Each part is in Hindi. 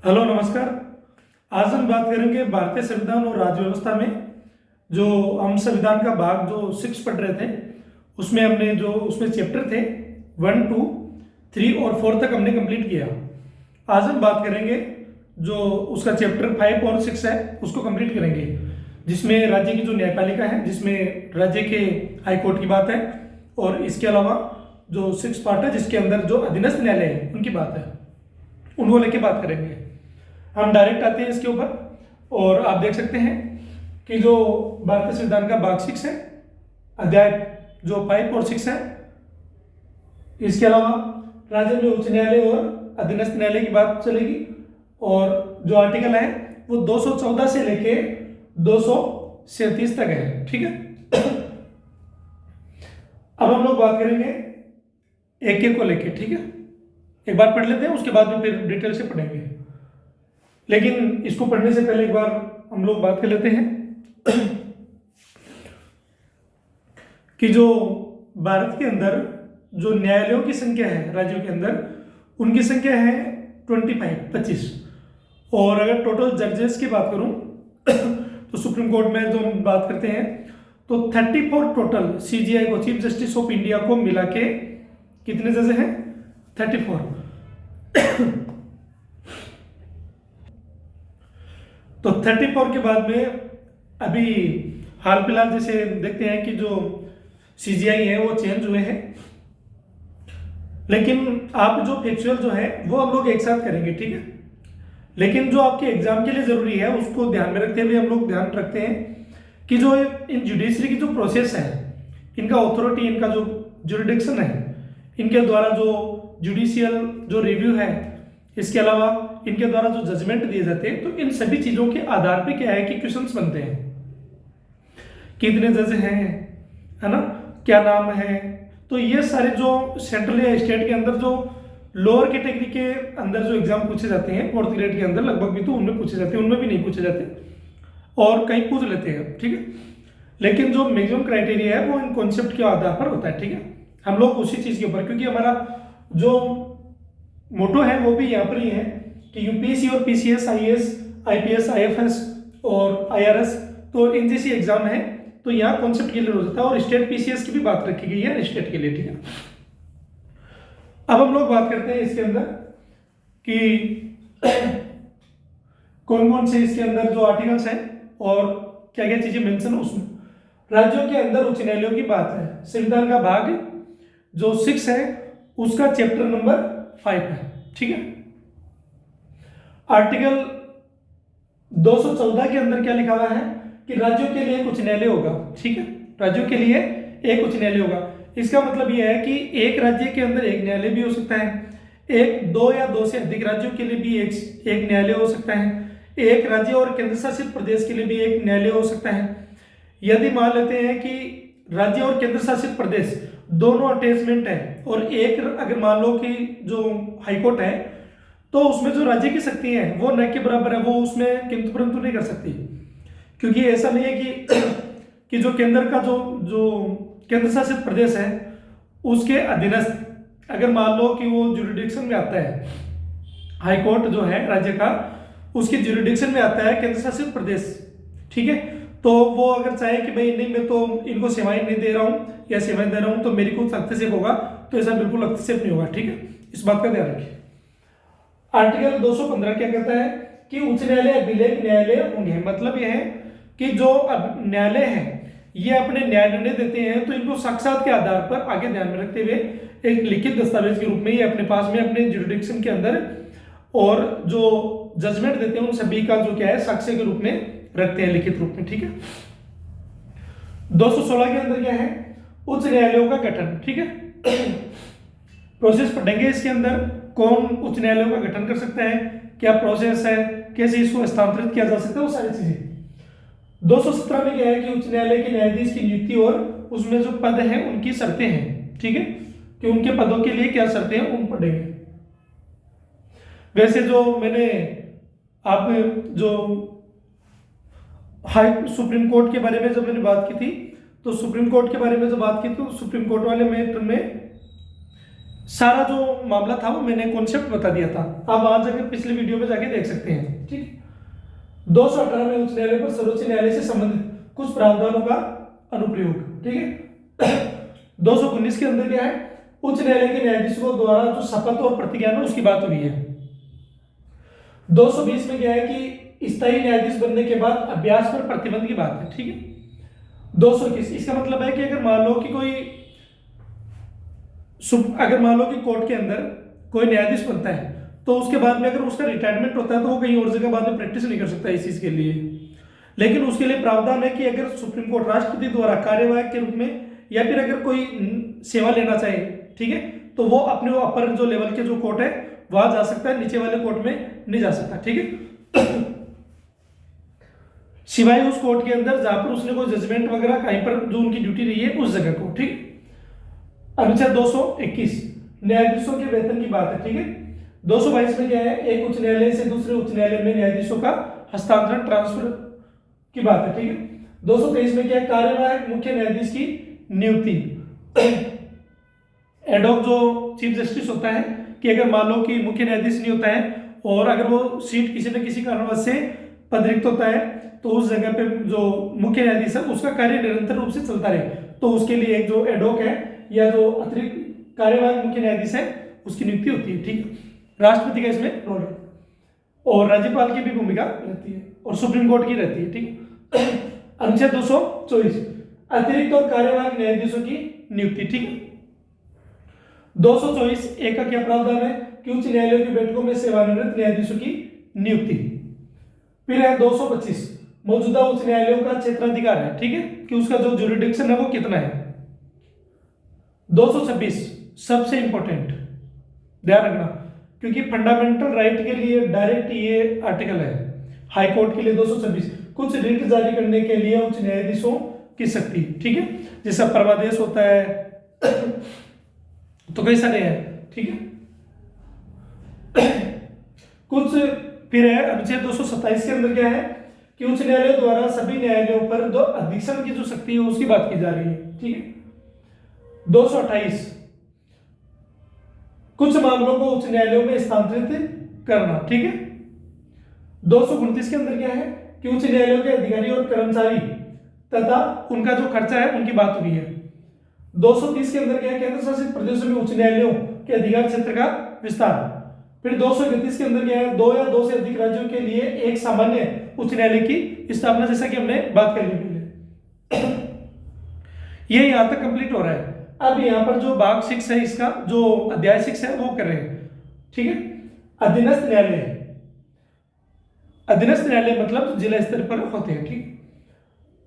हेलो नमस्कार। आज हम बात करेंगे भारतीय संविधान और राज्य व्यवस्था में जो हम संविधान का भाग जो 6 पढ़ रहे थे उसमें हमने जो उसमें चैप्टर थे 1, 2, 3 और 4 तक हमने कंप्लीट किया। आज हम बात करेंगे जो उसका चैप्टर 5 और 6 है उसको कंप्लीट करेंगे, जिसमें राज्य की जो न्यायपालिका है, जिसमें राज्य के हाई कोर्ट की बात है, और इसके अलावा जो 6 पार्ट है जिसके अंदर जो अधीनस्थ न्यायालय है उनकी बात है, उनको लेके बात करेंगे। हम डायरेक्ट आते हैं इसके ऊपर और आप देख सकते हैं कि जो भारतीय संविधान का भाग 6 है, अध्याय जो 5 और 6 है, इसके अलावा राज्य में उच्च न्यायालय और अधीनस्थ न्यायालय की बात चलेगी। और जो आर्टिकल है वो 214 से लेके 237 तक है, ठीक है। अब हम लोग बात करेंगे एक एक को लेके, ठीक है। एक बार पढ़ लेते हैं, उसके बाद में फिर डिटेल से पढ़ेंगे, लेकिन इसको पढ़ने से पहले एक बार हम लोग बात कर लेते हैं कि जो भारत के अंदर जो न्यायालयों की संख्या है राज्यों के अंदर, उनकी संख्या है 25। और अगर टोटल जजेस की बात करूं तो सुप्रीम कोर्ट में जो हम बात करते हैं तो 34 टोटल CJI को, चीफ जस्टिस ऑफ इंडिया को मिला के कितने जज हैं? 34। तो 34 के बाद में अभी हाल फिलहाल जैसे देखते हैं कि जो CJI है वो चेंज हुए हैं, लेकिन आप जो फैक्चुअल जो है वो हम लोग एक साथ करेंगे, ठीक है। लेकिन जो आपके एग्जाम के लिए जरूरी है उसको ध्यान में रखते हुए हम लोग ध्यान रखते हैं कि जो इन जुडिशरी की जो प्रोसेस है, इनका अथॉरिटी, इनका जो जुरिडिक्शन है, इनके द्वारा जो जुडिशियल जो रिव्यू है, इसके अलावा इनके द्वारा जो जजमेंट दिए जाते हैं, तो इन सभी चीजों के आधार पे क्या है कि क्वेश्चंस बनते हैं। कितने जज हैं, है ना, क्या नाम है, तो ये सारे जो सेंट्रल या स्टेट के अंदर जो लोअर कैटेगरी के अंदर जो एग्जाम पूछे जाते हैं, 4th ग्रेड के अंदर लगभग भी तो उनमें पूछे जाते हैं, उनमें भी नहीं पूछे जाते और कहीं पूछ लेते हैं, ठीक है। लेकिन जो मैक्सिमम क्राइटेरिया है वो इन कॉन्सेप्ट के आधार पर होता है, ठीक है। हम लोग उसी चीज के ऊपर, क्योंकि हमारा जो मोटो है वो भी यहाँ पर ही है कि UPSC और PCS, IAS, IPS, IFS और IRS, तो इन जैसी एग्जाम है तो यहाँ कॉन्सेप्ट क्लियर हो जाता है। और स्टेट PCS की भी बात रखी गई है स्टेट के लिए, ठीक है। अब हम लोग बात करते हैं इसके अंदर कि कौन कौन से इसके अंदर जो आर्टिकल्स हैं और क्या क्या चीजें मेंशन है उसमें। राज्यों के अंदर उच्च न्यायालयों की बात है, संविधान का भाग जो 6 है उसका चैप्टर नंबर 5 है, ठीक है। आर्टिकल 214 के अंदर क्या लिखा हुआ है कि राज्यों के लिए एक उच्च न्यायालय होगा, ठीक है। राज्यों के लिए एक उच्च न्यायालय होगा, इसका मतलब यह है कि एक राज्य के अंदर एक न्यायालय भी हो सकता है, एक, दो या दो से अधिक राज्यों के लिए भी एक न्यायालय हो सकता है, एक राज्य और केंद्र शासित प्रदेश के लिए भी एक न्यायालय हो सकता है। यदि मान लेते हैं कि राज्य और केंद्र शासित प्रदेश दोनों अटैचमेंट है और एक अगर मान लो कि जो हाईकोर्ट है तो उसमें जो राज्य की शक्ति है वो न के बराबर है, वो उसमें किंतु परंतु नहीं कर सकती, क्योंकि ऐसा नहीं है कि जो केंद्र का जो केंद्र शासित प्रदेश है उसके अधीनस्थ अगर मान लो कि वो जुरिडिक्शन में आता है, हाई कोर्ट जो है राज्य का उसके जुरिडिक्शन में आता है केंद्र शासित प्रदेश, ठीक है। तो वो अगर चाहे कि भाई नहीं मैं तो इनको सेवाएं नहीं दे रहा हूँ या सेवाएं दे रहा हूँ तो मेरी को हस्तक्षेप होगा, तो ऐसा बिल्कुल हस्तक्षेप नहीं होगा, ठीक है। इस बात का ध्यान रखिए। आर्टिकल 215 क्या कहता है कि उच्च न्यायालय अभिलेख न्यायालय होंगे, मतलब यह है कि जो न्यायालय है ये अपने न्याय निर्णय देते हैं तो इनको साक्षात के आधार पर आगे ध्यान में रखते हुए एक लिखित दस्तावेज के रूप में ये अपने पास में अपने जुरिडिक्शन के अंदर और जो जजमेंट देते हैं उन सभी का जो क्या है साक्ष्य के रूप में रखते हैं लिखित रूप में, ठीक है। 216 के अंदर क्या है, उच्च न्यायालयों का गठन, ठीक है। प्रोसेस पढ़ेंगे इसके अंदर, कौन उच्च न्यायालयों का गठन कर सकता है, क्या प्रोसेस है, कैसे इसको हस्तांतरित किया जा सकता है, वो सारी चीजें। 217 में क्या है कि उच्च न्यायालय के न्यायाधीश की नियुक्ति और उसमें जो पद हैं उनकी शर्तें हैं, ठीक है, कि उनके पदों के लिए क्या शर्तें हैं उन पढ़ेंगे। वैसे जो मैंने आप जो हाई सुप्रीम कोर्ट के बारे में जब मैंने बात की थी तो सुप्रीम कोर्ट के बारे में जब बात की तो सुप्रीम कोर्ट वाले मैटर में सारा जो मामला था वो मैंने कॉन्सेप्ट बता दिया था, आप वहां जाकर पिछले वीडियो में जाके देख सकते हैं। ठीक है। 218 में उच्च न्यायालय पर सर्वोच्च न्यायालय से संबंधित कुछ प्रावधानों का अनुप्रयोग। ठीक है। 219 के अंदर क्या है, उच्च न्यायालय के न्यायाधीशों द्वारा जो शपथ और प्रतिज्ञान है उसकी बात हुई है। 220 में क्या है कि स्थायी न्यायाधीश बनने के बाद अभ्यास पर प्रतिबंध की बात है। ठीक है। 221 इसका मतलब है कि अगर मान लो कि कोर्ट के अंदर कोई न्यायाधीश बनता है तो उसके बाद में अगर उसका रिटायरमेंट होता है तो वो कहीं और जगह बाद में प्रैक्टिस नहीं कर सकता इस चीज के लिए। लेकिन उसके लिए प्रावधान है कि अगर सुप्रीम कोर्ट राष्ट्रपति द्वारा कार्यवाहक के रूप में या फिर अगर कोई सेवा लेना चाहे, ठीक है, तो वो अपने अपर जो लेवल के जो कोर्ट है वहां जा सकता है, नीचे वाले कोर्ट में नहीं जा सकता। ठीक है। सिवाय उस कोर्ट के अंदर जहां पर उसने कोई जजमेंट वगैरह कहीं पर जो उनकी ड्यूटी रही है उस जगह को। ठीक। अनुच्छेद 221 न्यायाधीशों के वेतन की बात है। ठीक है। 222 में क्या है, एक उच्च न्यायालय से दूसरे उच्च न्यायालय में न्यायाधीशों का हस्तांतरण ट्रांसफर की बात है। ठीक है। 223 में क्या है, कार्यवाहक मुख्य न्यायाधीश की नियुक्ति। एडॉक जो चीफ जस्टिस होता है कि अगर मान लो कि मुख्य न्यायाधीश नहीं होता है और अगर वो सीट किसी न किसी कारणवश से पदरिक्त होता है तो उस जगह पे जो मुख्य न्यायाधीश है उसका कार्य निरंतर रूप से चलता रहे, तो उसके लिए एक जो एडॉक है या जो अतिरिक्त कार्यवाहक मुख्य न्यायाधीश है उसकी नियुक्ति होती है। ठीक है। राष्ट्रपति का इसमें रोल है और राज्यपाल की भी भूमिका रहती है और सुप्रीम कोर्ट की रहती है। ठीक। अनुच्छेद 224 अतिरिक्त और कार्यवाहक न्यायाधीशों की नियुक्ति। ठीक है। 224 एक का क्या प्रावधान है कि उच्च न्यायालयों की बैठकों में सेवानिवृत्त न्यायाधीशों की नियुक्ति। फिर है 225 मौजूदा उच्च न्यायालयों का क्षेत्राधिकार है। ठीक है, कि उसका जो ज्यूरिडिक्शन है वो कितना है। 226 सबसे इंपॉर्टेंट ध्यान रखना क्योंकि फंडामेंटल राइट के लिए डायरेक्ट ये आर्टिकल है। हाई कोर्ट के लिए 226 कुछ रिट जारी करने के लिए उच्च न्यायाधीशों की शक्ति। ठीक है, जैसा परमादेश होता है तो कई सारे हैं। ठीक है। कुछ फिर है अनुच्छेद 227 के अंदर क्या है कि उच्च न्यायालय द्वारा सभी न्यायालयों पर जो अधीक्षण की जो शक्ति है उसकी बात की जा रही है। ठीक है। 228 कुछ मामलों को उच्च न्यायालयों में स्थानांतरित करना। ठीक है। 229 के अंदर क्या है कि उच्च न्यायालयों के अधिकारी और कर्मचारी तथा उनका जो खर्चा है उनकी बात हुई है। 230 के अंदर क्या है, केंद्र शासित प्रदेशों में उच्च न्यायालयों के अधिकार क्षेत्र का विस्तार। फिर 231 के अंदर क्या है, 2 या 2 से अधिक राज्यों के लिए एक सामान्य उच्च न्यायालय की स्थापना, जैसा कि हमने बात कर ली पहले। ये यहां तक कंप्लीट हो रहा है। अब यहाँ पर जो भाग 6 है इसका जो अध्याय 6 है वो कर रहे हैं। ठीक है। अधीनस्थ न्यायालय, अधीनस्थ न्यायालय मतलब जिला स्तर पर होते हैं। ठीक।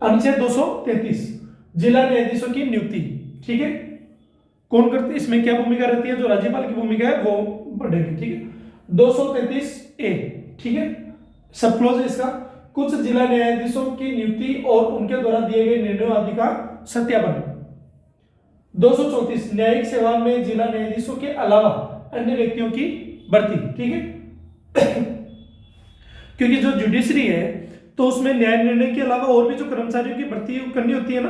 अनुच्छेद 233 जिला न्यायाधीशों की नियुक्ति। ठीक है, कौन करते, इसमें क्या भूमिका रहती है, जो राज्यपाल की भूमिका है वो बढ़ेगी। ठीक है। 233 ए। ठीक है, सब क्लोज है इसका। कुछ जिला न्यायाधीशों की नियुक्ति और उनके द्वारा दिए गए निर्णयों आदि का सत्यापन। 234 न्यायिक सेवा में जिला न्यायाधीशों के अलावा अन्य व्यक्तियों की भर्ती। ठीक है। क्योंकि जो जुडिशरी है तो उसमें न्याय निर्णय के अलावा और भी जो कर्मचारियों की भर्ती करनी होती है ना,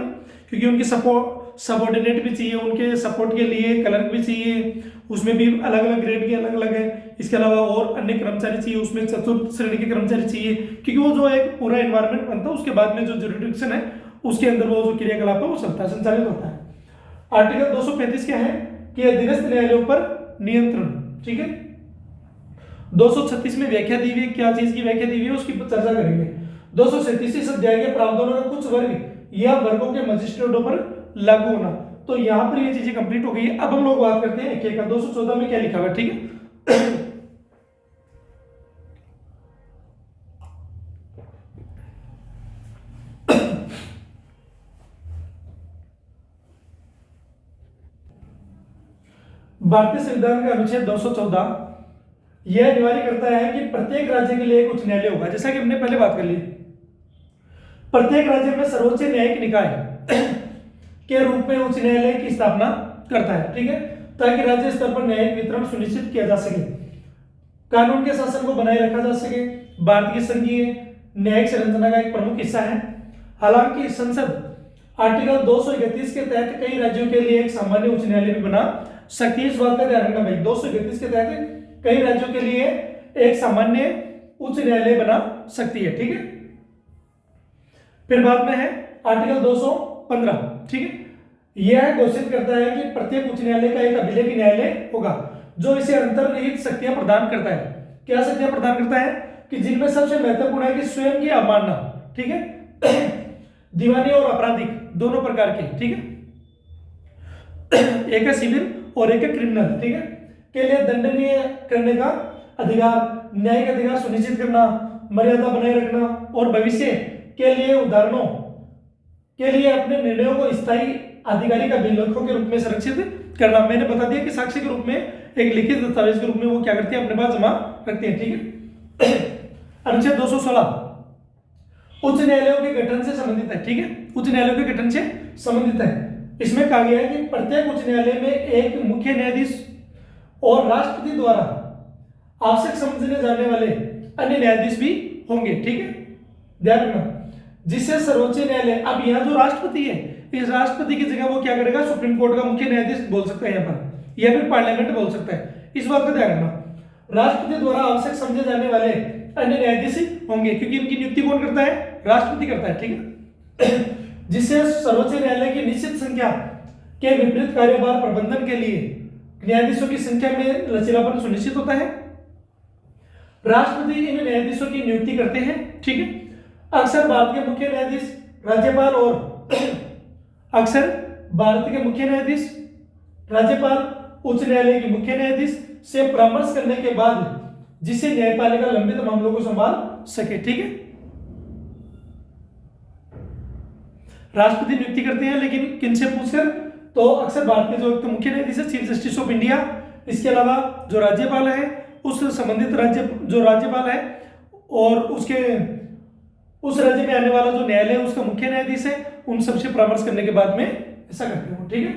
क्योंकि उनकी सबऑर्डिनेट भी चाहिए, उनके सपोर्ट के लिए क्लर्क भी चाहिए, उसमें भी अलग अलग ग्रेड के अलग अलग है। इसके अलावा और अन्य कर्मचारी चाहिए, उसमें चतुर्थ श्रेणी के कर्मचारी चाहिए, क्योंकि वो जो एक पूरा एनवायरमेंट बनता है उसके बाद में जो जुरिडिक्शन है उसके अंदर वो जो क्रियाकलाप है वो चलता है, संचालित होता है। आर्टिकल 235 क्या है कि अधीनस्थ न्यायालयों पर नियंत्रण। ठीक है। 236 में व्याख्या दी हुई है, क्या चीज की व्याख्या दी हुई है उसकी चर्चा करेंगे। 237 इस अध्याय के प्रावधानों का कुछ वर्ग या वर्गों के मजिस्ट्रेटों पर लागू होना। तो यहां पर ये चीजें कंप्लीट हो गई है। अब हम लोग बात करते हैं एक का 214 में क्या लिखा हुआ है। ठीक है। भारतीय संविधान का अनुच्छेद 214 यह अनिवार्य करता है कि प्रत्येक राज्य के लिए एक उच्च न्यायालय होगा, जैसा कि हमने पहले बात कर ली। प्रत्येक राज्य में सर्वोच्च न्यायिक निकाय के रूप में उच्च न्यायालय की स्थापना करता है। ठीक है, ताकि राज्य स्तर पर न्यायिक वितरण सुनिश्चित किया जा सके, कानून के शासन को बनाए रखा जा सके। भारत की संघीय न्यायिक संरचना का एक प्रमुख हिस्सा है। हालांकि संसद आर्टिकल 231 के तहत कई राज्यों के लिए एक सामान्य उच्च न्यायालय भी बना सकती है। इस बात का ध्यान रखना भाई। 231 के तहत कई राज्यों के लिए एक सामान्य उच्च न्यायालय बना सकती है, ठीक है। फिर बाद में है आर्टिकल 215, ठीक है। यह घोषित करता है कि प्रत्येक उच्च न्यायालय का एक अभिलेख न्यायालय होगा जो इसे अंतर्निहित शक्तियां प्रदान करता है। क्या शक्तियां प्रदान करता है? कि जिनमें सबसे महत्वपूर्ण है कि स्वयं की अवमानना, ठीक है, दीवानी और आपराधिक दोनों प्रकार के, ठीक है, एक है सिविल और एक है क्रिमिनल, ठीक है, के लिए दंडनीय करने का अधिकार, न्यायिक अधिकार सुनिश्चित करना, मर्यादा बनाए रखना और भविष्य के लिए उदाहरणों के लिए अपने निर्णयों को स्थायी आधिकारिक अभिलेखों के रूप में संरक्षित करना। मैंने बता दिया कि साक्ष्य के रूप में एक लिखित दस्तावेज के रूप में वो क्या करते हैं, अपने पास जमा रखते हैं, ठीक है। अनुच्छेद 216 उच्च न्यायालयों के गठन से संबंधित है, ठीक है, उच्च न्यायालयों के गठन से संबंधित है। इसमें कहा गया है कि प्रत्येक उच्च न्यायालय में एक मुख्य न्यायाधीश और राष्ट्रपति द्वारा आवश्यक समझे जाने वाले अन्य न्यायाधीश भी होंगे, ठीक है, ध्यान रखना। जिससे सर्वोच्च न्यायालय, अब यहाँ जो राष्ट्रपति है, इस राष्ट्रपति की जगह वो क्या करेगा, सुप्रीम कोर्ट का मुख्य न्यायाधीश बोल सकता है यहाँ पर, या फिर पार्लियामेंट बोल सकता है। इस बात का ध्यान रखना। राष्ट्रपति द्वारा आवश्यक समझे जाने वाले अन्य न्यायाधीश होंगे, क्योंकि इनकी नियुक्ति कौन करता है, राष्ट्रपति करता है, ठीक है। जिससे सर्वोच्च न्यायालय की निश्चित संख्या के विपरीत कार्यभार प्रबंधन के लिए न्यायाधीशों की संख्या में लचीलापन सुनिश्चित होता है। राष्ट्रपति इन न्यायाधीशों की नियुक्ति करते हैं, ठीक है। अक्सर भारत के मुख्य न्यायाधीश राज्यपाल और अक्सर भारत के मुख्य न्यायाधीश राज्यपाल उच्च न्यायालय के मुख्य न्यायाधीश से परामर्श करने के बाद जिससे न्यायपालिका लंबित मामलों को संभाल सके, ठीक है। राष्ट्रपति नियुक्ति करते हैं, लेकिन किनसे पूछकर, तो अक्सर भारत के जो मुख्य न्यायाधीश है, चीफ जस्टिस ऑफ इंडिया, इसके अलावा जो राज्यपाल है उस संबंधित राज्य जो राज्यपाल है और उस राज्य में आने वाला जो न्यायालय है उसका मुख्य न्यायाधीश है, उन सबसे परामर्श करने के बाद में ऐसा करते हो, ठीक है।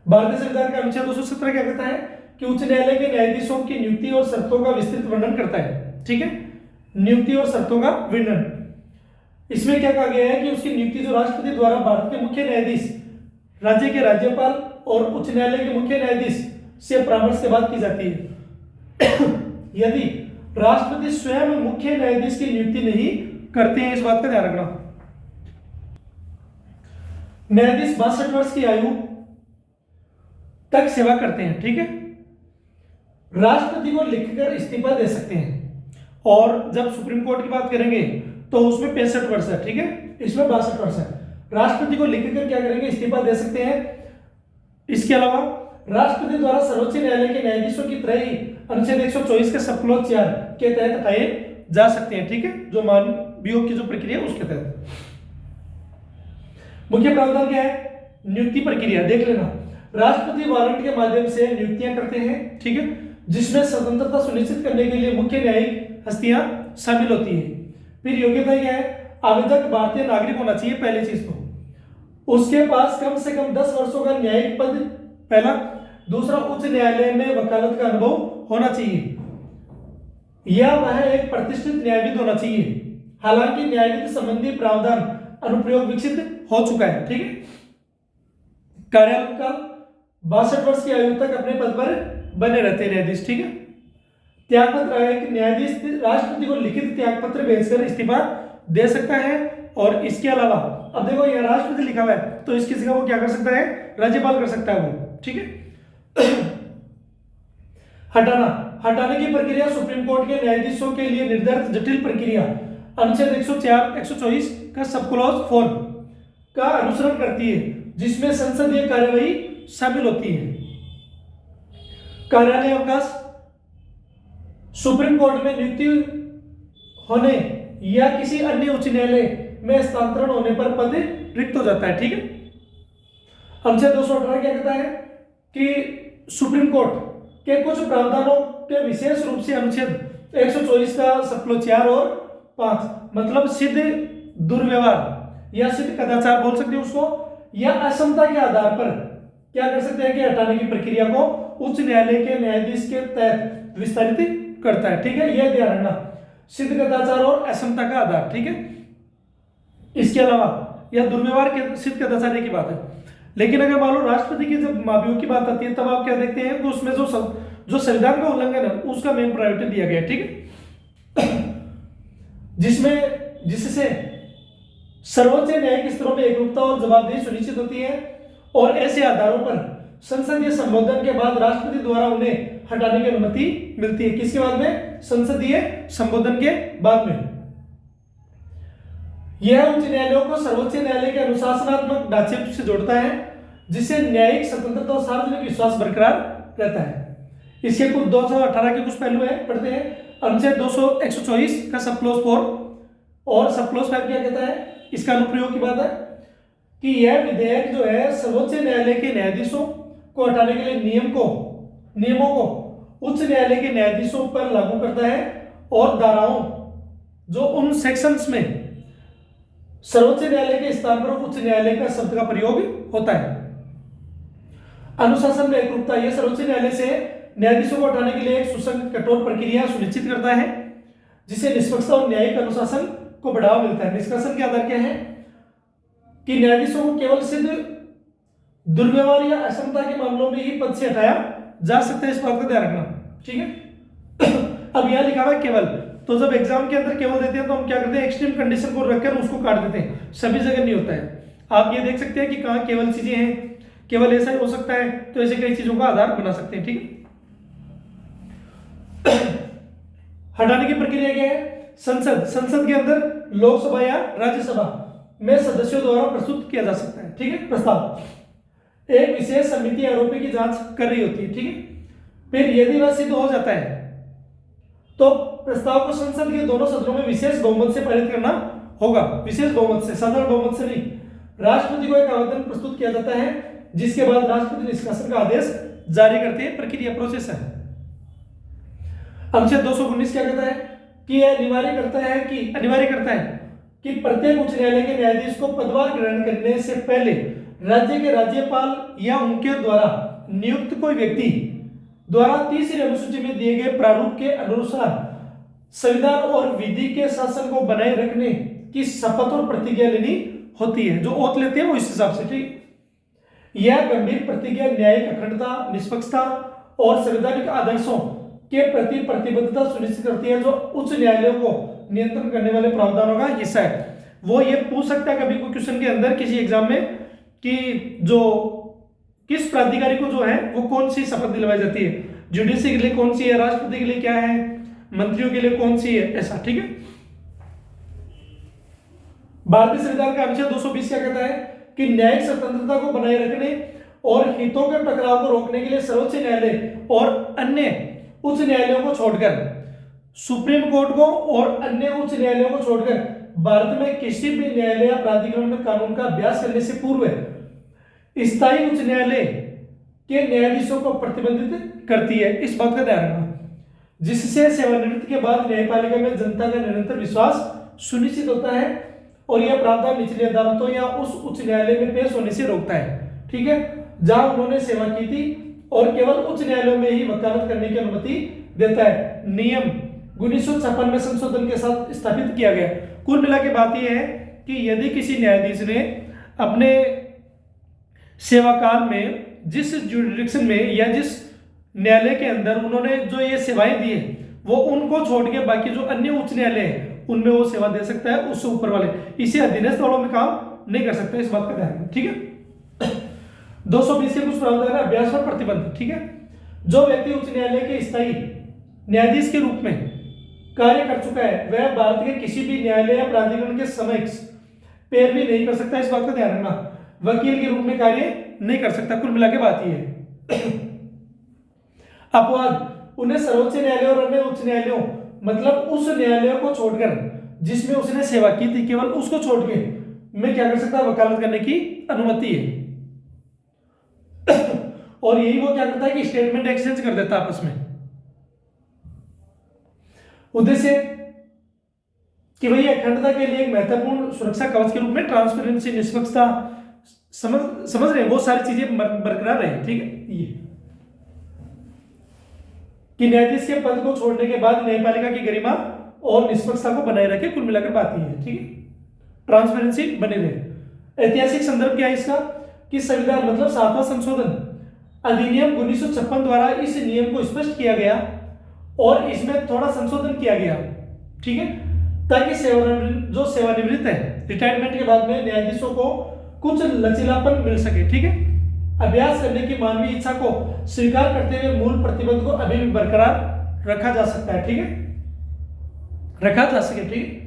भारतीय संविधान का अनुच्छेद 217 क्या कहता है कि उच्च न्यायालय के न्यायाधीशों की नियुक्ति और शर्तों का विस्तृत वर्णन करता है, ठीक है, नियुक्ति और शर्तों का वर्णन। इसमें क्या कहा गया है कि उसकी नियुक्ति जो राष्ट्रपति द्वारा भारत के मुख्य न्यायाधीश, राज्य के राज्यपाल और उच्च न्यायालय के मुख्य न्यायाधीश से परामर्श के बाद की जाती है। यदि राष्ट्रपति स्वयं मुख्य न्यायाधीश की नियुक्ति नहीं करते हैं, इस बात का ध्यान रखना। न्यायाधीश 62 वर्ष की आयु तक सेवा करते हैं, ठीक है। राष्ट्रपति को लिखकर इस्तीफा दे सकते हैं, और जब सुप्रीम कोर्ट की बात करेंगे तो उसमें 65 वर्ष है, ठीक है, इसमें 62 वर्ष है। राष्ट्रपति को लिखकर क्या करेंगे, इस्तीफा दे सकते हैं। इसके अलावा राष्ट्रपति द्वारा सर्वोच्च न्यायालय के न्यायाधीशों की तरह ही अनुच्छेद 124 के सब क्लॉज 4 के तहत हटाए जा सकते हैं, ठीक है, जो मानवियोग की जो प्रक्रिया है उसके तहत। मुख्य प्रावधान क्या है, नियुक्ति प्रक्रिया देख लेना। राष्ट्रपति वारंट के माध्यम से नियुक्तियां करते हैं, ठीक है, जिसमें स्वतंत्रता सुनिश्चित करने के लिए मुख्य न्यायिक हस्तियां शामिल होती है। फिर योग्यता क्या है, आवेदक भारतीय नागरिक होना चाहिए, पहली चीज तो। उसके पास कम से कम 10 वर्षों का न्यायिक पद, पहला। दूसरा, उच्च न्यायालय में वकालत का अनुभव होना चाहिए, या वह एक प्रतिष्ठित न्यायविद होना चाहिए। हालांकि न्यायविद संबंधी प्रावधान अनुप्रयोग विकसित हो चुका है, ठीक है। कार्यकाल का 62 वर्ष की आयु तक अपने पद पर बने रहते न्यायाधीश, ठीक है। त्यागपत्र है कि न्यायाधीश राष्ट्रपति को लिखित त्यागपत्र भेजकर इस्तीफा दे सकता है, और इसके अलावा अब देखो यहाँ राष्ट्रपति लिखा हुआ है, तो इसकी जगह वो क्या कर सकता है, राज्यपाल कर सकता है वो, ठीक है। हटाने की प्रक्रिया सुप्रीम कोर्ट के न्यायाधीशों के लिए निर्धारित जटिल प्रक्रिया अनुच्छेद 104 124 का सब क्लॉज 4 का अनुसरण करती है, जिसमें संसदीय कार्यवाही शामिल होती है। कार्यालय अवकाश, सुप्रीम कोर्ट में नियुक्ति होने या किसी अन्य उच्च न्यायालय में स्थानांतरण होने पर पद रिक्त हो जाता है, ठीक है। अनुच्छेद 218 क्या कहता है कि सुप्रीम कोर्ट के कुछ प्रावधानों के विशेष रूप से अनुच्छेद 124 का सब क्लॉज 4 और 5, मतलब सिद्ध दुर्व्यवहार या सिद्ध कदाचार बोल सकते हैं उसको, या असमता के आधार पर क्या कर सकते हैं कि हटाने की प्रक्रिया को उच्च न्यायालय के न्यायाधीश के तहत विस्तारित करता है, ठीक है, यह ध्यान रखना, सिद्ध कदाचार और असमता का आधार, ठीक है। इसके अलावा यह दुर्व्यवहार के सिद्ध कदाचार की बात है। लेकिन अगर मान लो राष्ट्रपति की जब महाभियोग की बात आती है तब आप क्या देखते हैं कि उसमें जो संविधान का उल्लंघन है उसका मेन प्रायोरिटी दिया गया है, ठीक है। जिससे सर्वोच्च न्यायिक स्तरों में एकरूपता और जवाबदेही सुनिश्चित होती है और ऐसे आधारों पर संसदीय संबोधन के बाद राष्ट्रपति द्वारा उन्हें हटाने की अनुमति मिलती है। किसके बाद में? संसदीय संबोधन के बाद में। यह उच्च न्यायालयों को सर्वोच्च न्यायालय के अनुशासनात्मक ढांचे से जोड़ता है जिससे न्यायिक स्वतंत्रता और सार्वजनिक विश्वास बरकरार रहता है। इसके कुछ 2018 के कुछ पहलू है, पढ़ते हैं। अनुच्छेद 124 का सब क्लॉज 4 और सब क्लॉज 5 क्या कहता है? इसका अनुप्रयोग की बात है कि यह विधेयक जो है सर्वोच्च न्यायालय के न्यायाधीशों को हटाने के लिए नियमों को उच्च न्यायालय के न्यायाधीशों पर लागू करता है और धाराओं जो उन सेक्शंस में सर्वोच्च न्यायालय के स्थान पर उच्च न्यायालय का शब्द का प्रयोग होता है। अनुशासन में एकरूपता, यह सर्वोच्च न्यायालय से न्यायाधीशों को हटाने के लिए एक सुसंगत कठोर प्रक्रिया सुनिश्चित करता है जिससे निष्पक्षता और न्यायिक अनुशासन को बढ़ावा मिलता है। निष्कर्षण के आधार क्या है कि न्यायाधीशों को केवल सिद्ध दुर्व्यवहार या अक्षमता के मामलों में ही पद से हटाया जा सकता है, इस बात का ध्यान रखना, ठीक है। अब यहां लिखा हुआ है केवल, तो जब एग्जाम के अंदर केवल देते हैं तो हम क्या करते हैं? एक्सट्रीम कंडीशन को रखकर उसको काट देते हैं, सभी जगह नहीं होता है। आप ये देख सकते हैं कि कहां केवल चीजें हैं, केवल ऐसा ही हो सकता है, तो ऐसे कई चीजों का आधार बना सकते हैं, ठीक है। हटाने की प्रक्रिया क्या है? संसद के अंदर लोकसभा या राज्यसभा में सदस्यों द्वारा प्रस्तुत किया जा सकता है, ठीक है। प्रस्ताव एक विशेष समिति आरोपी की जांच कर रही होती है, ठीक है। फिर यदि वह सिद्ध हो जाता है तो प्रस्ताव को संसद के दोनों सदनों में विशेष बहुमत से पारित करना होगा। विशेष बहुमत से, साधारण बहुमत से नहीं। राष्ट्रपति को एक आवेदन प्रस्तुत किया जाता है जिसके बाद राष्ट्रपति निष्कासन का आदेश जारी करते हैं। प्रक्रिया प्रोसेस है। अनुच्छेद 219 क्या कहता है कि यह अनिवार्य करता है कि प्रत्येक उच्च न्यायालय के न्यायाधीश को पदभार ग्रहण करने से पहले राज्य के राज्यपाल या उनके द्वारा नियुक्त कोई व्यक्ति द्वारा तीसरी अनुसूची में दिए गए प्रारूप के अनुसार संविधान और विधि के शासन को बनाए रखने की शपथ और प्रतिज्ञा लेनी होती है। जो ओथ लेते हैं वो इस हिसाब से, ठीक। यह गंभीर प्रतिज्ञा न्यायिक अखंडता, निष्पक्षता और संवैधानिक आदर्शों के प्रति प्रतिबद्धता सुनिश्चित करती है, जो उच्च न्यायालयों को नियंत्रण करने वाले प्रावधानों का हिस्सा है। वो ये पूछ सकता है कभी कोई क्वेश्चन के अंदर किसी एग्जाम में कि जो किस प्राधिकारी को जो है वो कौन सी शपथ दिलवाई जाती है, जुडिशरी के लिए कौन सी है, राष्ट्रपति के लिए क्या है, मंत्रियों के लिए कौन सी है, ऐसा, ठीक है। भारतीय संविधान का अनुच्छेद 220 क्या कहता है कि न्यायिक स्वतंत्रता को बनाए रखने और हितों के टकराव को रोकने के लिए सर्वोच्च न्यायालय और अन्य उच्च न्यायालयों को छोड़कर, सुप्रीम कोर्ट को और अन्य उच्च न्यायालयों को छोड़कर भारत में किसी भी न्यायालय या प्राधिकरण में कानून का अभ्यास करने से पूर्व स्थायी उच्च न्यायालय के न्यायाधीशों को प्रतिबंधित करती है। इस बात का ध्यान रखना, जिससे सेवानिवृत्ति के बाद न्यायपालिका में जनता का निरंतर विश्वास सुनिश्चित होता है और यह प्रावधान निचली अदालतों या उस उच्च न्यायालय में पेश होने से रोकता है, ठीक है, जहां उन्होंने सेवा की थी, और केवल उच्च न्यायालयों में ही वकालत करने की अनुमति देता है। नियम 1956 में संशोधन के साथ स्थापित किया गया। कुल मिला के बात यह है कि यदि किसी न्यायाधीश ने अपने सेवा काल में जिस जुरिडिक्शन में या जिस न्यायालय के अंदर उन्होंने जो ये सेवाएं दी है वो उनको छोड़ के बाकी जो अन्य उच्च न्यायालय है उनमें वो सेवा दे सकता है, उससे ऊपर वाले इसे अधीनस्थ वालों में काम नहीं कर सकता। इस बात का ध्यान रखें, ठीक है। 220 के कुछ प्रावधान है अभ्यास पर प्रतिबंध, ठीक है। जो व्यक्ति उच्च न्यायालय के स्थायी न्यायाधीश के रूप में कार्य कर चुका है वह भारत के किसी भी न्यायालय या प्राधिकरण के समक्ष पैरवी नहीं कर सकता। इस बात का ध्यान रखना, वकील के रूप में कार्य नहीं कर सकता। कुल मिला के बात यह है। अपवाद उन्हें सर्वोच्च न्यायालय और अन्य उच्च न्यायालयों, मतलब उस न्यायालयों को छोड़कर जिसमें उसने सेवा की थी, केवल उसको छोड़ के मैं क्या कर सकता, वकालत करने की अनुमति है। और यही वो क्या करता है कि स्टेटमेंट एक्सचेंज कर देता आपस में। उद्देश्य कि भाई अखंडता के लिए एक महत्वपूर्ण सुरक्षा कवच के रूप में ट्रांसपेरेंसी, निष्पक्षता, समझ रहे हैं, वो सारी चीजें बरकरार रहे, ठीक है। ये कि न्यायाधीश के पद को छोड़ने के बाद न्यायपालिका की गरिमा और निष्पक्षता को बनाए रखे। कुल मिलाकर बात ये है, ठीक है, ट्रांसपेरेंसी बने रहे। ऐतिहासिक संदर्भ क्या है इसका कि संविधान मतलब 7वां संशोधन अधिनियम 1956 द्वारा इस नियम को स्पष्ट किया गया और इसमें थोड़ा संशोधन किया गया, ठीक है, ताकि जो सेवानिवृत्त है रिटायरमेंट के बाद में न्यायाधीशों को कुछ लचीलापन मिल सके, ठीक है। अभ्यास करने की मानवीय इच्छा को स्वीकार करते हुए मूल प्रतिबंध को अभी भी बरकरार रखा जा सकता है, ठीक है, रखा जा सके, ठीक है।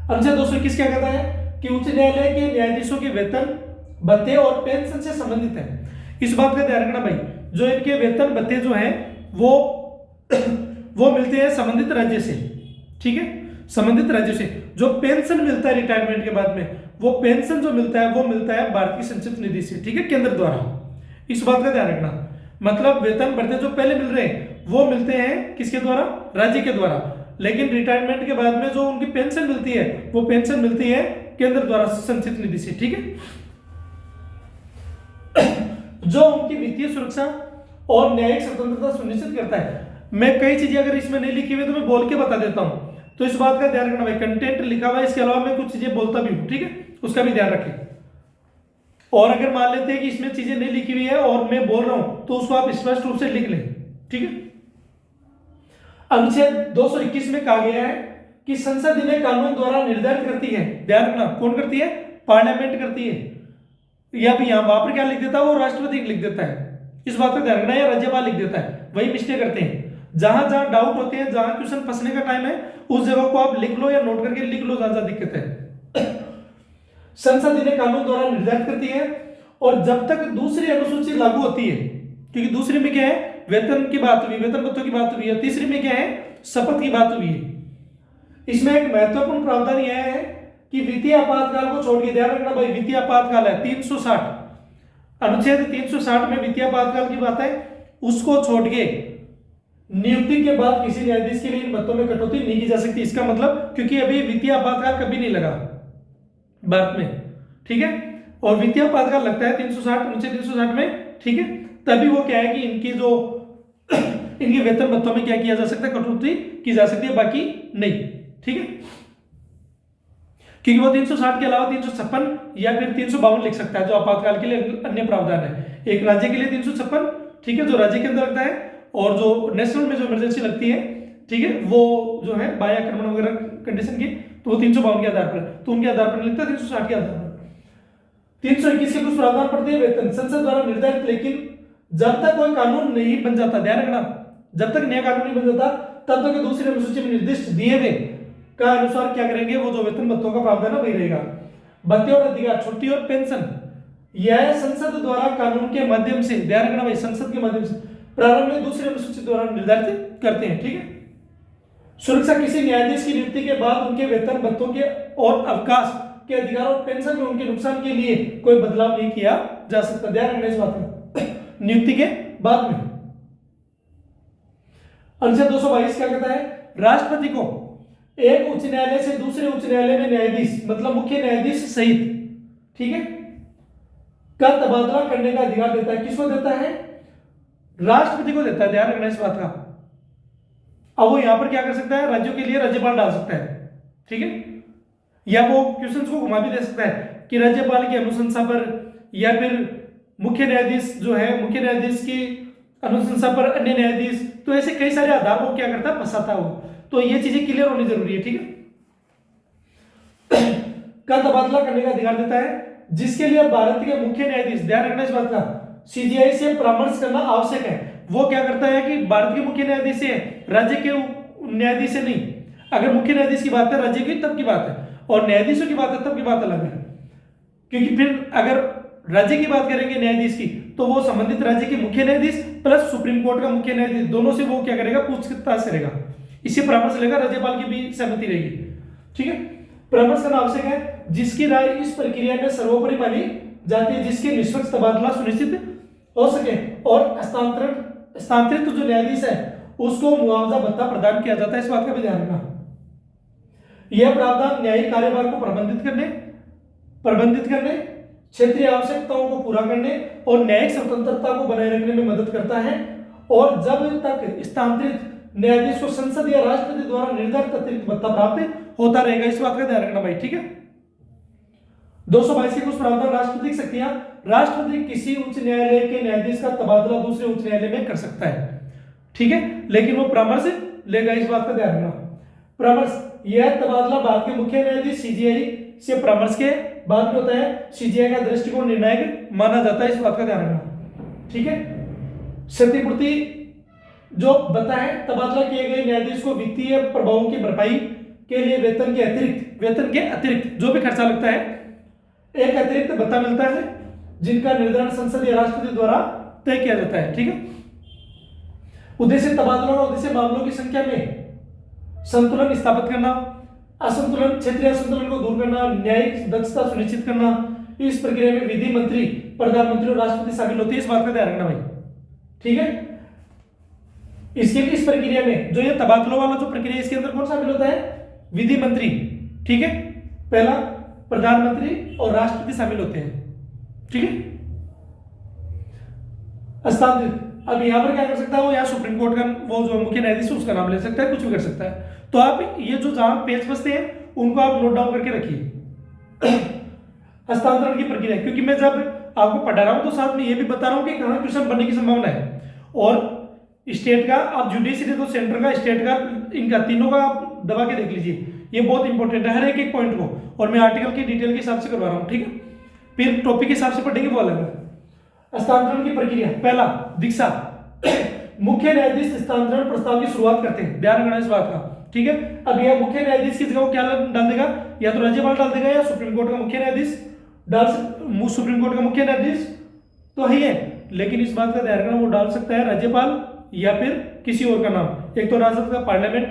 अनुच्छेद 221 क्या कहता है कि उच्च न्यायालय के न्यायाधीशों के वेतन भत्ते और पेंशन से संबंधित है। इस बात का ध्यान रखना भाई, जो इनके वेतन भत्ते जो हैं वो मिलते हैं संबंधित राज्य से, ठीक है, संबंधित राज्य से। जो पेंशन मिलता है रिटायरमेंट के बाद में, वो पेंशन जो मिलता है वो मिलता है भारतीय संचित निधि से, ठीक है, केंद्र द्वारा। इस बात का ध्यान रखना, मतलब वेतन भत्ते जो पहले मिल रहे हैं वो मिलते हैं किसके द्वारा, राज्य के द्वारा, लेकिन रिटायरमेंट के बाद में जो उनकी पेंशन मिलती है वो पेंशन मिलती है केंद्र द्वारा संचित निधि से, ठीक है। जो उनकी वित्तीय सुरक्षा और न्यायिक स्वतंत्रता सुनिश्चित करता है। मैं कई चीजें अगर इसमें नहीं लिखी हुई तो मैं बोल के बता देता हूं, तो इस बात का ध्यान रखना भाई, कंटेंट लिखा हुआ है, इसके अलावा मैं कुछ चीजें बोलता भी हूं, ठीक है, उसका भी ध्यान रखें। और अगर मान लेते हैं कि इसमें चीजें नहीं लिखी हुई है और मैं बोल रहा हूं तो उसको आप स्पष्ट रूप से लिख लें, ठीक है। अनुच्छेद 221 में कहा गया है कि संसद इन्हें कानून द्वारा निर्धारित करती है। ध्यान रखना, कौन करती है, पार्लियामेंट करती है, या भी यहां वहां पर क्या लिख देता है, वो राष्ट्रपति लिख देता है, इस बात का ध्यान रखना, या राज्यपाल लिख देता है, वही मिस्टेक करते हैं। जहां जहां डाउट होते हैं, जहां क्वेश्चन फंसने का टाइम है, उस जगह को आप लिख लो या नोट करके लिख लो, जहां दिक्कत है। संसद इन्हें कानून द्वारा निर्धारित करती है और जब तक दूसरी अनुसूची लागू होती है, क्योंकि दूसरी में क्या है, वेतन की बात हुई, वेतन भत्तों की बात हुई है, तीसरी में क्या है, शपथ की बात हुई है। इसमें एक महत्वपूर्ण प्रावधान यह है कि वित्तीय आपातकाल को छोड़ के, ध्यान रखना भाई, वित्तीय आपातकाल है 360, अनुच्छेद 360 में वित्तीय आपातकाल की बात है, उसको छोड़ के नियुक्ति के बाद किसी न्यायाधीश के लिए इन भत्तों में कटौती नहीं की जा सकती। इसका मतलब, क्योंकि अभी वित्तीय आपातकाल कभी नहीं लगा भारत में, ठीक है, और वित्तीय आपातकाल लगता है 360, अनुच्छेद 360 में, ठीक है, तभी वो क्या है कि इनकी जो इनके वेतन भत्तों में क्या किया जा सकता है, कटौती की जा सकती है, बाकी नहीं, ठीक है, क्योंकि वो 360 के अलावा 356 या फिर 352 लिख सकता है, जो आपातकाल के लिए अन्य प्रावधान है। एक राज्य के लिए 356, ठीक है, जो राज्य के अंदर लगता है, और जो नेशनल में जो इमरजेंसी लगती है, ठीक है, वो जो है बाह्य आक्रमण वगैरह कंडीशन की, तो वो 352 के आधार पर, तो उनके आधार पर लिखता है 360 के आधार पर। 321 के कुछ प्रावधान पड़ते हैं वेतन संसद द्वारा निर्धारित, लेकिन जब तक कोई कानून नहीं बन जाता, ध्यान रखना, जब तक नया कानून नहीं बन जाता तब तक दूसरी अनुसूची में निर्दिष्ट दिए गए का अनुसार क्या करेंगे, वो जो वेतन भत्तों का प्रावधान है वही रहेगा। भत्ते और अधिकार, छुट्टी और पेंशन, यह संसद द्वारा कानून के माध्यम से, ध्यान रखना भाई, संसद के माध्यम से प्रारंभ में दूसरी अनुसूची द्वारा निर्धारित करते हैं, ठीक है। सुरक्षा, किसी न्यायाधीश की नियुक्ति के बाद उनके वेतन भत्तों के और अवकाश के अधिकार और पेंशन में उनके नुकसान के लिए कोई बदलाव नहीं किया जा सकता, ध्यान रखना इस बात में, नियुक्ति के बाद में। अनुच्छेद 222 क्या कहता है, राष्ट्रपति को एक उच्च न्यायालय से दूसरे उच्च न्यायालय में न्यायाधीश, मतलब मुख्य न्यायाधीश सहित, ठीक है, का तबादला करने का अधिकार देता है। किसको देता है, राष्ट्रपति को देता है, ध्यान रखना इस बात का। अब वो यहां पर क्या कर सकता है, राज्यों के लिए राज्यपाल डाल सकता है, ठीक है, या वो क्वेश्चंस को घुमा भी दे सकता है कि राज्यपाल की अनुशंसा पर, या फिर मुख्य न्यायाधीश जो है, मुख्य न्यायाधीश की अनुशंसा पर अन्य न्यायाधीश, तो ऐसे कई सारे आधार वो क्या करता है, फंसाता है वो, तो ये चीजें क्लियर होनी जरूरी है, ठीक है। का तबादला करने का अधिकार देता है, जिसके लिए भारत के मुख्य न्यायाधीश, ध्यान रखना इस बात का, सीजीआई से परामर्श करना आवश्यक है। वो क्या करता है कि भारत के मुख्य न्यायाधीश से, राज्य के न्यायाधीश से नहीं, अगर मुख्य न्यायाधीश की बात है राज्य की तब की बात है, और न्यायाधीशों की बात है तब की बात अलग है, क्योंकि फिर अगर राज्य की बात करेंगे न्यायाधीश की, तो वो संबंधित राज्य के मुख्य न्यायाधीश प्लस सुप्रीम कोर्ट का मुख्य न्यायाधीश, दोनों से वो क्या करेगा, पूछताछ करेगा, इससे परामर्श लेगा, राज्यपाल की भी सहमति रहेगी, ठीक है। परामर्श करना आवश्यक है, जिसकी राय इस प्रक्रिया में सर्वोपरि मानी जाती है, जिसके निष्पक्ष तबादला सुनिश्चित हो सके, और स्थानांतरित जो न्यायाधीश है उसको मुआवजा भत्ता प्रदान किया जाता है, इस बात का भी ध्यान रखना। यह प्रावधान न्यायिक कार्यभार को प्रबंधित करने, क्षेत्रीय आवश्यकताओं को पूरा करने और न्यायिक स्वतंत्रता को बनाए रखने में मदद करता है, और जब तक स्थानांतरित न्यायाधीश को संसद या राष्ट्रपति द्वारा निर्धारित अतिरिक्त भत्ता प्राप्त होता रहेगा, इस बात का ध्यान रखना भाई, ठीक है। 222 के कुछ प्रावधान राष्ट्रपति की शक्तियां, राष्ट्रपति किसी उच्च न्यायालय के न्यायाधीश का तबादला दूसरे उच्च न्यायालय में कर सकता है, ठीक है, लेकिन वो परामर्श लेगा, इस बात का ध्यान रखना। परामर्श, यह तबादला भारत के मुख्य न्यायाधीश सीजेआई से परामर्श के बाद में होता है। सीजेआई का दृष्टिकोण निर्णायक माना जाता है, इस बात का ध्यान रखना, ठीक है। क्षतिपूर्ति जो बता है, तबादला किए गए न्यायाधीश को वित्तीय प्रभावों की भरपाई के लिए वेतन के अतिरिक्त जो भी खर्चा लगता है, एक अतिरिक्त भत्ता मिलता है, जिनका निर्धारण संसद या राष्ट्रपति द्वारा तय किया जाता है, ठीक है। उद्देश्य तबादलों और उद्देश्य मामलों की संख्या में संतुलन स्थापित करना, असंतुलन, क्षेत्रीय असंतुलन को दूर करना, न्यायिक दक्षता सुनिश्चित करना। इस प्रक्रिया में विधि मंत्री, प्रधानमंत्री और राष्ट्रपति शामिल होते हैं, इस बात का ध्यान रखना भाई, ठीक है। इसके इस प्रक्रिया में जो ये तबादलों वाला जो प्रक्रिया, इसके अंदर कौन शामिल होता है? विधि मंत्री, ठीक है, पहला प्रधानमंत्री और राष्ट्रपति शामिल होते हैं, ठीक है। हस्तांतरित, अब यहां पर क्या कर सकता है वो, यहाँ सुप्रीम कोर्ट का वो जो मुख्य न्यायाधीश उसका नाम ले सकता है, कुछ भी कर सकता है। तो आप ये जो जहां पेज बसते हैं उनको आप नोट डाउन करके रखिए। हस्तांतरण की प्रक्रिया, क्योंकि मैं जब आपको पढ़ा रहा हूं तो साथ में ये भी बता रहा हूं कि कहां क्वेश्चन बनने की संभावना है। और स्टेट का आप जुडिशरी तो सेंटर का, स्टेट का, इनका तीनों का आप दबा के देख लीजिए, ये बहुत इंपॉर्टेंट है हर एक पॉइंट को, और मैं आर्टिकल की डिटेल के हिसाब से करवा रहा हूँ, ठीक है। फिर टॉपिक के हिसाब से पढ़ेंगे वो अलग है। हस्तांतरण की प्रक्रिया, पहला दीक्षा, मुख्य न्यायाधीश हस्तांतरण प्रस्ताव की शुरुआत करते हैं, ध्यान रखना इस बात का, ठीक है। अब यह मुख्य न्यायाधीश की जगह वो क्या डाल देगा, या तो राज्यपाल डाल देगा या सुप्रीम कोर्ट का मुख्य न्यायाधीश सुप्रीम कोर्ट का मुख्य न्यायाधीश तो है, लेकिन इस बात का ध्यान रखना वो डाल सकता है राज्यपाल या फिर किसी और का नाम, एक तो राजद का पार्लियामेंट,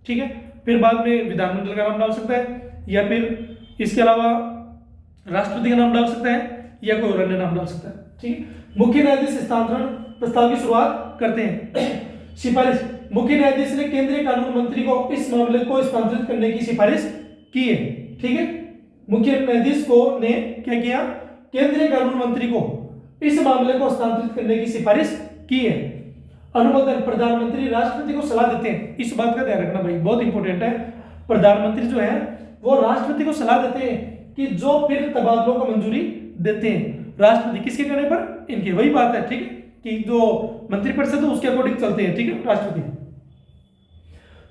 ठीक है, फिर बाद में विधानमंडल का नाम डाल सकता है, या फिर इसके अलावा राष्ट्रपति का नाम डाल सकता है, या कोई और अन्य नाम डाल सकता है, ठीक है। मुख्य न्यायाधीश हस्तांतरण प्रस्ताव की शुरुआत करते हैं। सिफारिश, मुख्य न्यायाधीश ने केंद्रीय कानून मंत्री को इस मामले को हस्तांतरित करने की सिफारिश की है, ठीक है। मुख्य न्यायाधीश को ने क्या किया, केंद्रीय कानून मंत्री को इस मामले को हस्तांतरित करने की सिफारिश की है। अनुमोदन, प्रधानमंत्री राष्ट्रपति को सलाह देते हैं, इस बात का ध्यान रखना भाई, बहुत इंपॉर्टेंट है। प्रधानमंत्री जो है वो राष्ट्रपति को सलाह देते हैं कि जो फिर तबादलों को मंजूरी देते हैं, राष्ट्रपति किसके कहने पर, इनके, वही बात है, ठीक है, कि जो मंत्रिपरिषद है उसके अकॉर्डिंग चलते हैं, ठीक है, राष्ट्रपति।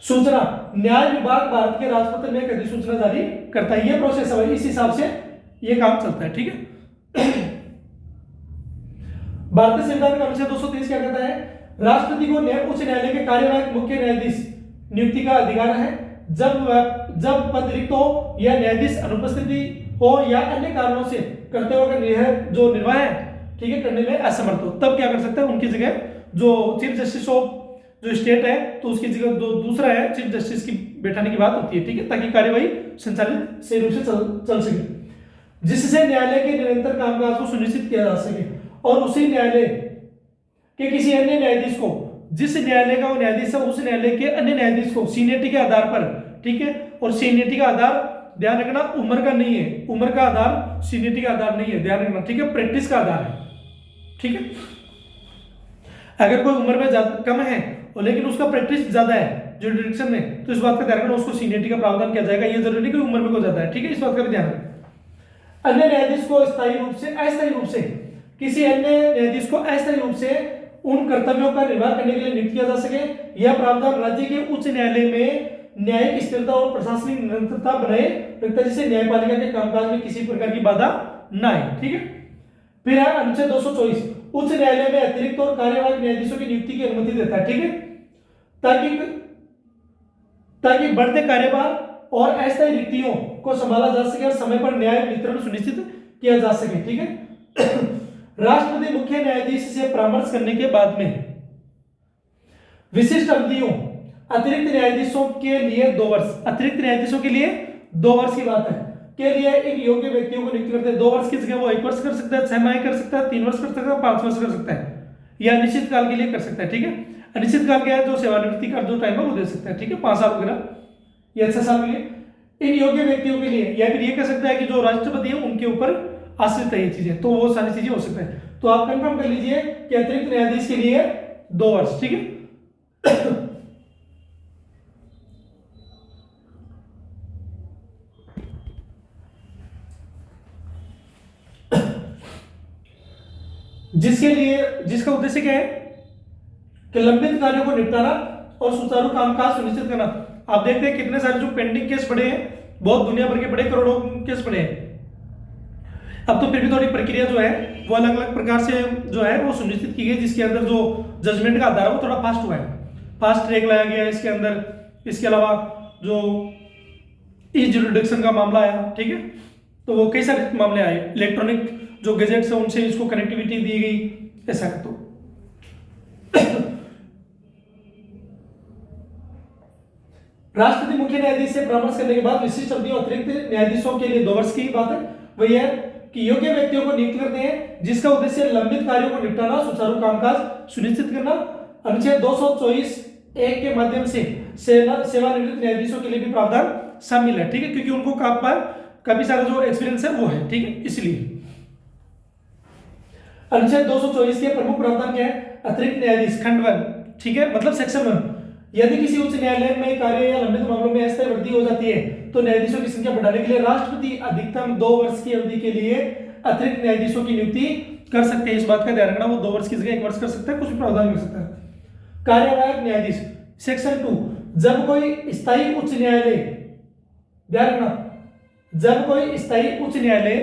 सूचना, न्याय विभाग भारत के राष्ट्रपति में एक अधिसूचना जारी करता है, ये प्रोसेस है, इस हिसाब से ये काम चलता है, ठीक है। भारतीय संविधान का अनुच्छेद 223 क्या कहता है, राष्ट्रपति को उच्च न्यायालय के कार्यवाहक मुख्य न्यायाधीश नियुक्ति का अधिकार है जब पद रिक्त हो या न्यायाधीश अनुपस्थिति हो या अन्य कारणों से कर्तव्य का जो निर्वाह है, ठीक है, करने में असमर्थ हो, तब क्या कर सकता है, उनकी जगह जो चीफ जस्टिस ऑफ जो स्टेट है तो उसकी जगह दूसरा है चीफ जस्टिस की बैठाने की बात होती है, ठीक है, ताकि कार्यवाही संचालित सही रूप से चल सके, जिससे न्यायालय के निरंतर कामकाज को सुनिश्चित किया जा सके। और उसी न्यायालय के किसी अन्य न्यायाधीश को, जिस न्यायालय का वो न्यायाधीश है उस न्यायालय के अन्य न्यायाधीश को सीनियरिटी के आधार पर, ठीक है, और सीनियरिटी का आधार ध्यान रखना उम्र का नहीं है, उम्र का आधार सीनियरिटी का आधार नहीं है, ध्यान रखना, ठीक है, प्रैक्टिस का आधार है, ठीक है। अगर कोई उम्र में कम है और लेकिन उसका प्रैक्टिस ज्यादा है जुडिक्शन में, तो इस बात का ध्यान रखना उसको सीनियरिटी का प्रावधान किया जाएगा, ये जरूरी नहीं कि उम्र में कोई ज्यादा है, ठीक है, इस बात का भी ध्यान रखना। अन्य न्यायाधीश को अस्थायी रूप से, अस्थायी रूप से किसी अन्य न्यायाधीश को अस्थायी रूप से उन कर्तव्यों का निर्वाह करने के लिए नियुक्त किया जा सके, यह प्रावधान राज्य के उच्च न्यायालय में न्यायिक स्थिरता और प्रशासनिक निरंतरता बनाए रखता है, जिससे न्यायपालिका के कामकाज में किसी प्रकार की बाधा न आए, ठीक है। फिर है अनुच्छेद 224, उच्च न्यायालय में अतिरिक्त और कार्यवाहक न्यायाधीशों की नियुक्ति की अनुमति देता है, ठीक है, ताकि बढ़ते कार्यभार और अस्थायी रिक्तियों को संभाला जा सके और समय पर न्याय वितरण सुनिश्चित किया जा सके, ठीक है। राष्ट्रपति मुख्य न्यायाधीश से परामर्श करने के बाद में विशिष्ट अवधियों अतिरिक्त न्यायाधीशों के लिए 2 वर्ष, अतिरिक्त न्यायाधीशों के लिए 2 वर्ष की बात है, के लिए इन योग्य व्यक्तियों को नियुक्त करते हैं। 2 वर्ष की जगह वो 1 वर्ष कर सकता है, 6 माह कर सकता है, 3 वर्ष कर सकता है, 5 वर्ष कर सकता है, या अनिश्चित काल के लिए कर सकता है, ठीक है। अनिश्चित काल क्या है, जो सेवानिवृत्ति का जो टाइम है वो दे सकता है, ठीक है, 5 साल वगैरह या 6 साल के लिए इन योग्य व्यक्तियों के लिए, या फिर ये कह सकता है कि जो राष्ट्रपति है उनके ऊपर आश्रित है ये चीजें, तो वो सारी चीजें हो सकता है। तो आप कंफर्म कर लीजिए कि अतिरिक्त न्यायाधीश के लिए 2 वर्ष, ठीक है। जिसका उद्देश्य क्या है कि लंबित कार्यों को निपटाना और सुचारू कामकाज सुनिश्चित करना। आप देखते हैं कितने सारे जो पेंडिंग केस पड़े हैं, बहुत दुनिया भर के बड़े करोड़ों केस पड़े हैं। अब तो फिर भी थोड़ी प्रक्रिया जो है वो अलग अलग प्रकार से जो है वो सुनिश्चित की गई, जिसके अंदर जो जजमेंट का आधार है वो थोड़ा फास्ट हुआ है, फास्ट ट्रैक लाया गया है इसके अंदर। इसके अलावा जो ई जुरिडिक्शन का मामला आया, ठीक है, तो वो कई सारे मामले आए, इलेक्ट्रॉनिक जो गैजेट्स है उनसे इसको कनेक्टिविटी दी गई, ऐसा। तो राष्ट्रपति मुख्य न्यायाधीश से परामर्श करने के बाद विशिष्ट अवधियों अतिरिक्त न्यायाधीशों के लिए 2 वर्ष की बात है, वही है कि योग्य व्यक्तियों को नियुक्त करते हैं जिसका उद्देश्य लंबित कार्यों को निपटाना, सुचारू कामकाज सुनिश्चित करना। अनुच्छेद 224(1) के माध्यम से सेवानिवृत्त न्यायाधीशों के लिए भी प्रावधान शामिल है, ठीक है, क्योंकि उनको काफी सारा जो एक्सपीरियंस है वो है, ठीक है, इसलिए। अनुच्छेद 224 के प्रमुख प्रावधान क्या है? अतिरिक्त न्यायाधीश खंड 1, ठीक है, मतलब सेक्शन 1, यदि किसी उच्च न्यायालय में कार्य या लंबित मामलों में अस्थायी वृद्धि हो जाती है तो न्यायाधीशों की संख्या बढ़ाने के लिए राष्ट्रपति अधिकतम 2 वर्ष की अवधि के लिए अतिरिक्त न्यायाधीशों की नियुक्ति कर सकते हैं। इस बात का ध्यान रखना, वो 2 वर्ष की जगह 1 वर्ष कर सकता है, कुछ भी प्रावधान कर सकता है। कार्यवाहक न्यायाधीश सेक्शन 2, जब कोई स्थायी उच्च न्यायालय, ध्यान रखना, जब कोई स्थायी उच्च न्यायालय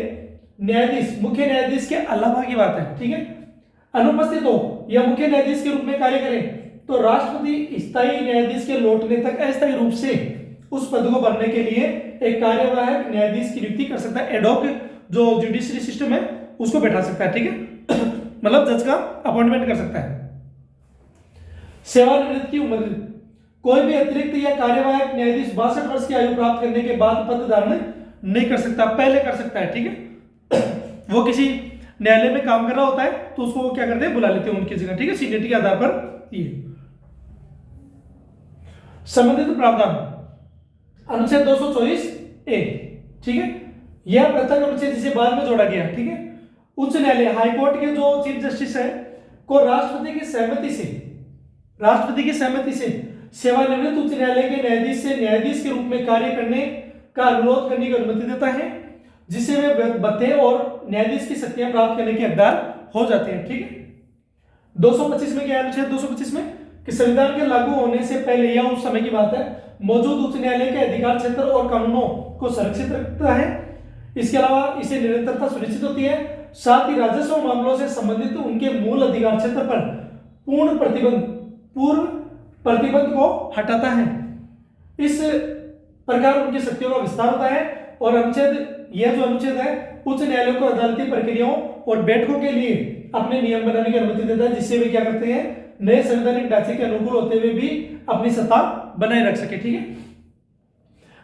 न्यायाधीश मुख्य न्यायाधीश के अलावा की बात है, ठीक है, अनुपस्थित हो या मुख्य न्यायाधीश के रूप में कार्य करे तो राष्ट्रपति स्थायी न्यायाधीश के लौटने तक अस्थायी रूप से उस पद को भरने के लिए एक कार्यवाहक न्यायाधीश की नियुक्ति कर सकता है। एडॉक जो जुडिशरी सिस्टम है उसको बैठा सकता है, ठीक है, मतलब जज का अपॉइंटमेंट कर सकता है। सेवानिवृत्त की उम्र, कोई भी अतिरिक्त या कार्यवाहक न्यायाधीश 62 वर्ष की आयु प्राप्त करने के बाद पद धारण नहीं कर सकता, पहले कर सकता है, ठीक है। वो किसी न्यायालय में काम कर रहा होता है तो उसको वो क्या करते हैं, बुला लेते हैं उनकी जगह, ठीक है, सीनियरिटी के आधार पर। ये संबंधित प्रावधान अनुच्छेद 224(a), ठीक है, यह पृथक अनुच्छेद जिसे बाद में जोड़ा गया, ठीक है। उच्च न्यायालय हाईकोर्ट के जो चीफ जस्टिस है को राष्ट्रपति की सहमति से सेवानिवृत्त उच्च न्यायालय के न्यायाधीश से न्यायाधीश के रूप में कार्य करने का अनुरोध करने की अनुमति देता है, जिससे वे भत्ते और न्यायाधीश की शक्तियां प्राप्त करने के हकदार हो जाते हैं, ठीक है। 225 में क्या है? अनुच्छेद 225 में कि संविधान के लागू होने से पहले या उस समय की बात है, मौजूद उच्च न्यायालय के अधिकार क्षेत्र और कानूनों को संरक्षित रखता है। इसके अलावा इसे निरंतरता सुनिश्चित होती है, साथ ही राजस्व मामलों से संबंधित उनके मूल अधिकार क्षेत्र पर पूर्व प्रतिबंध को हटाता है। इस प्रकार उनकी शक्तियों का विस्तार होता है और यह जो अनुच्छेद है उच्च न्यायालयों को अदालती प्रक्रियाओं और बैठकों के लिए अपने नियम बनाने की अनुमति देता है, जिससे वे क्या करते हैं, नए संवैधानिक ढांचे के अनुकूल होते हुए भी अपनी सत्ता बनाए रख सके, ठीक है।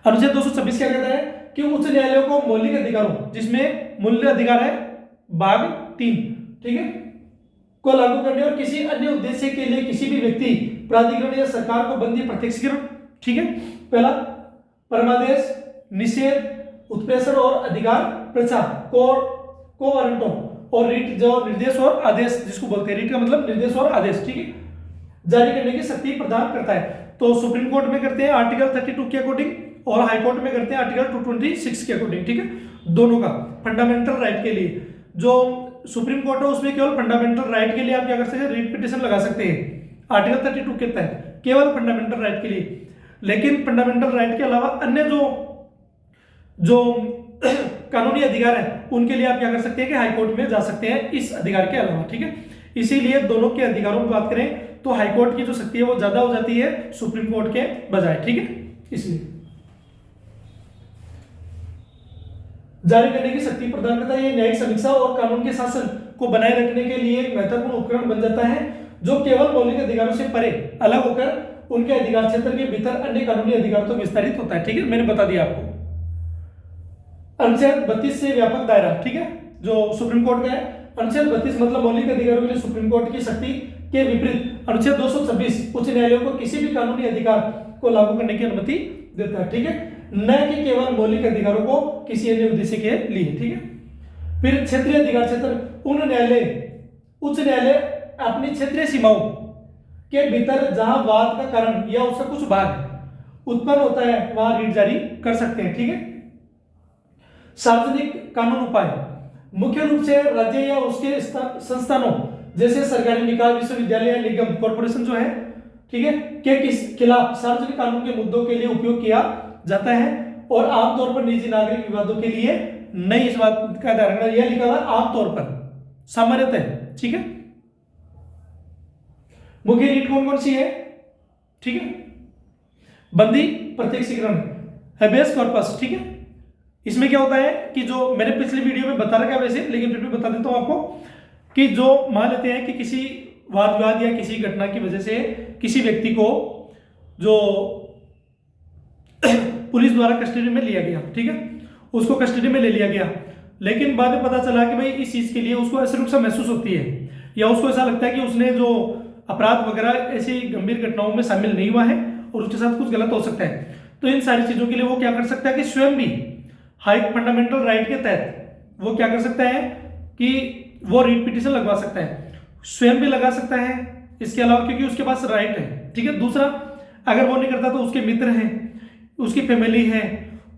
अनुच्छेद 226 क्या कहता है कि उच्च न्यायालयों को मौलिक अधिकारों, जिसमें मूल्य अधिकार है भाग 3, ठीक है, को लागू करने और किसी अन्य उद्देश्य के लिए किसी भी व्यक्ति, प्राधिकरण या सरकार को बंदी प्रत्यक्षीकरण, ठीक है, पहला परमादेश, निषेध, उत्प्रेषण और अधिकार प्रचार, को वारंटों और रीट जो निर्देश और आदेश जिसको बोलते हैं, रीट का मतलब निर्देश और आदेश, ठीक है, जारी करने की शक्ति प्रदान करता है। तो सुप्रीम कोर्ट में करते हैं आर्टिकल 32 के अकॉर्डिंग और हाई कोर्ट में करते हैं आर्टिकल 226 के अकॉर्डिंग, ठीक है, दोनों का फंडामेंटल राइट के लिए। जो सुप्रीम कोर्ट है उसमें केवल फंडामेंटल राइट के लिए आप क्या कर सकते हैं, रीट पिटीशन लगा सकते हैं आर्टिकल 32 के तहत, केवल फंडामेंटल राइट के लिए। लेकिन फंडामेंटल राइट के अलावा अन्य जो कानूनी अधिकार है उनके लिए आप क्या कर सकते हैं कि हाई कोर्ट में जा सकते हैं इस अधिकार के अलावा, ठीक है। इसीलिए दोनों के अधिकारों की बात करें तो हाई कोर्ट की जो शक्ति है वो ज्यादा हो जाती है सुप्रीम कोर्ट के बजाय, ठीक है। इसलिए जारी करने की शक्ति प्रदान करता है, ये न्यायिक समीक्षा और कानून के शासन को बनाए रखने के लिए एक महत्वपूर्ण उपकरण बन जाता है, जो केवल मौलिक अधिकारों से परे अलग होकर उनके अधिकार क्षेत्र के भीतर अन्य कानूनी अधिकारों तक विस्तारित होता है, ठीक है, मैंने बता दिया आपको। अनुच्छेद 32 से व्यापक दायरा, ठीक है, जो सुप्रीम कोर्ट का है। अनुच्छेद 32 मतलब मौलिक अधिकारों के लिए सुप्रीम कोर्ट की शक्ति के विपरीत अनुच्छेद 226 उच्च न्यायालयों को किसी भी कानूनी अधिकार को लागू करने की अनुमति देता है, ठीक है, न कि केवल मौलिक अधिकारों को किसी अन्य उद्देश्य के लिए, ठीक है। फिर क्षेत्रीय अधिकार क्षेत्र, उच्च न्यायालय अपनी क्षेत्रीय सीमाओं के भीतर जहां वाद का कारण या उसका कुछ भाग उत्पन्न होता है वहां रीट जारी कर सकते हैं, ठीक है। सार्वजनिक कानून उपाय, मुख्य रूप से राज्य या उसके संस्थानों जैसे सरकारी निकाय, विश्वविद्यालय, निगम, कॉर्पोरेशन जो है, ठीक है, के किस खिलाफ सार्वजनिक कानून के मुद्दों के लिए उपयोग किया जाता है, और आमतौर पर निजी नागरिक विवादों के लिए नहीं। इस बात का ध्यान रखना, यह लिखा हुआ है आमतौर पर, सामान्यतः, ठीक है। मुख्य रीट कौन कौन सी है, ठीक है, बंदी प्रत्यक्षीकरण, हेबियस कॉर्पस, ठीक है। इसमें क्या होता है कि जो मैंने पिछली वीडियो में बता रखा है वैसे, लेकिन फिर भी बता देता हूं आपको, कि जो मान लेते हैं कि किसी वाद विवाद या किसी घटना की वजह से किसी व्यक्ति को जो पुलिस द्वारा कस्टडी में लिया गया, ठीक है, उसको कस्टडी में ले लिया गया, लेकिन बाद में पता चला कि भाई इस चीज के लिए उसको असुरक्षा महसूस होती है, या उसको ऐसा लगता है कि उसने जो अपराध वगैरह ऐसी गंभीर घटनाओं में शामिल नहीं हुआ है और उसके साथ कुछ गलत हो सकता है, तो इन सारी चीजों के लिए वो क्या कर सकता है कि स्वयं भी हाई फंडामेंटल राइट के तहत वो क्या कर सकता है कि वो रीट पिटीशन लगवा सकता है, स्वयं भी लगा सकता है इसके अलावा, क्योंकि उसके पास राइट है, ठीक है। दूसरा, अगर वो नहीं करता तो उसके मित्र हैं, उसकी फैमिली है,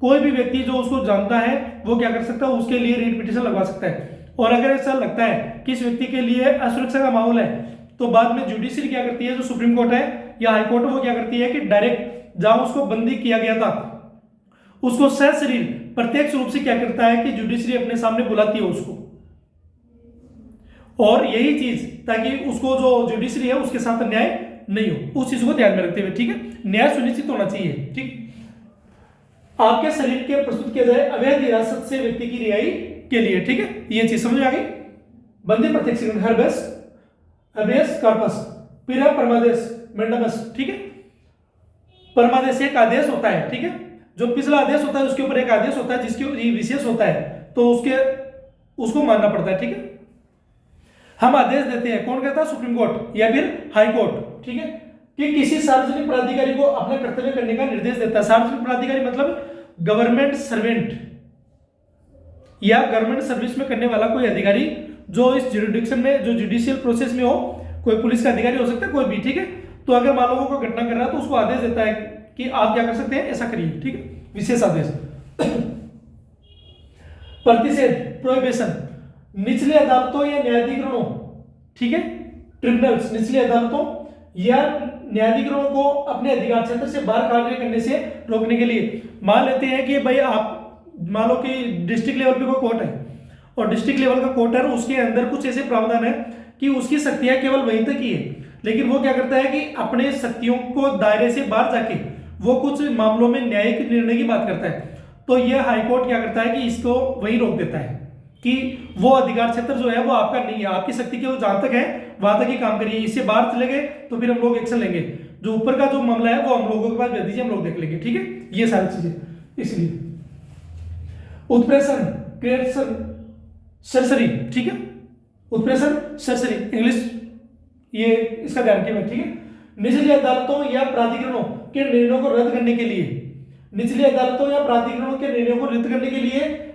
कोई भी व्यक्ति जो उसको जानता है वो क्या कर सकता है, उसके लिए रीट पिटीशन लगवा सकता है। और अगर ऐसा लगता है कि इस व्यक्ति के लिए असुरक्षा का माहौल है, तो बाद में जुडिशरी क्या करती है, जो सुप्रीम कोर्ट है या हाई कोर्ट, वो क्या करती है कि डायरेक्ट जहां उसको बंदी किया गया था उसको सशरीर प्रत्यक्ष रूप से क्या करता है कि जुडिशरी अपने सामने बुलाती है उसको, और यही चीज ताकि उसको जो जुडिशरी है उसके साथ अन्याय नहीं हो, उस चीज को ध्यान में रखते हुए, ठीक है, न्याय सुनिश्चित होना चाहिए, ठीक। आपके शरीर के प्रस्तुत किया जाए अवैध हिरासत से व्यक्ति की रिहाई के लिए, ठीक है, ये चीज समझ आ गई। बंदी प्रत्यक्षीकरण, हेबियस कॉर्पस, पिरा परमादेश मेंडामस, ठीक है। परमादेश एक आदेश होता है, ठीक है, जो पिछला आदेश होता है उसके ऊपर एक आदेश होता है जिसके विशेष होता है, तो उसको मानना पड़ता है, ठीक है। हम आदेश देते हैं, कौन कहता है, सुप्रीम कोर्ट या फिर हाई कोर्ट, ठीक है, कि किसी सार्वजनिक प्राधिकारी को अपना कर्तव्य करने का निर्देश देता है। सार्वजनिक प्राधिकारी मतलब गवर्नमेंट सर्वेंट या गवर्नमेंट सर्विस में करने वाला कोई अधिकारी जो इस जुरिडिक्शन में, जो जुडिशियल प्रोसेस में हो, कोई पुलिस का अधिकारी हो सकता है, कोई भी, ठीक है। तो अगर मान लो कोई घटना कर रहा है तो उसको आदेश देता है कि आप क्या कर सकते हैं, ऐसा करिए, ठीक है, विशेष आदेश। प्रतिषेध, प्रोहिबिशन, निचली अदालतों या न्यायाधिकरणों, ठीक है, ट्रिब्यूनल्स, निचली अदालतों या न्यायाधिकरणों को अपने अधिकार क्षेत्र से बाहर कार्य करने से रोकने के लिए। मान लेते हैं कि भाई आप मान लो कि डिस्ट्रिक्ट लेवल पे कोई कोर्ट है और डिस्ट्रिक्ट लेवल का कोर्ट है, उसके अंदर कुछ ऐसे प्रावधान है कि उसकी शक्तियां केवल वहीं तक ही है, लेकिन वो क्या करता है कि अपने शक्तियों को दायरे से बाहर जाके वो कुछ मामलों में न्यायिक निर्णय की बात करता है, तो यह हाईकोर्ट क्या करता है कि इसको वही रोक देता है कि वो अधिकार क्षेत्र जो है वो आपका नहीं है, आपकी शक्ति के जहां तक है वहां तक ही काम करिए, इससे बाहर चले गए तो फिर हम लोग एक्शन लेंगे, जो ऊपर का जो मामला है वो हम लोगों के पास भेज दीजिए, हम लोग देख लेंगे, ठीक है, ये सारी चीजें। इसलिए उत्प्रेषण, क्रिएशन, सरसरी, ठीक है, उत्प्रेषण, सरसरी, इंग्लिश ये इसका ध्यान रखिए, ठीक है। निचली अदालतों या प्राधिकरणों के निर्णयों को रद्द करने के लिए, निचली अदालतों या प्राधिकरणों के निर्णयों को रद्द करने के लिए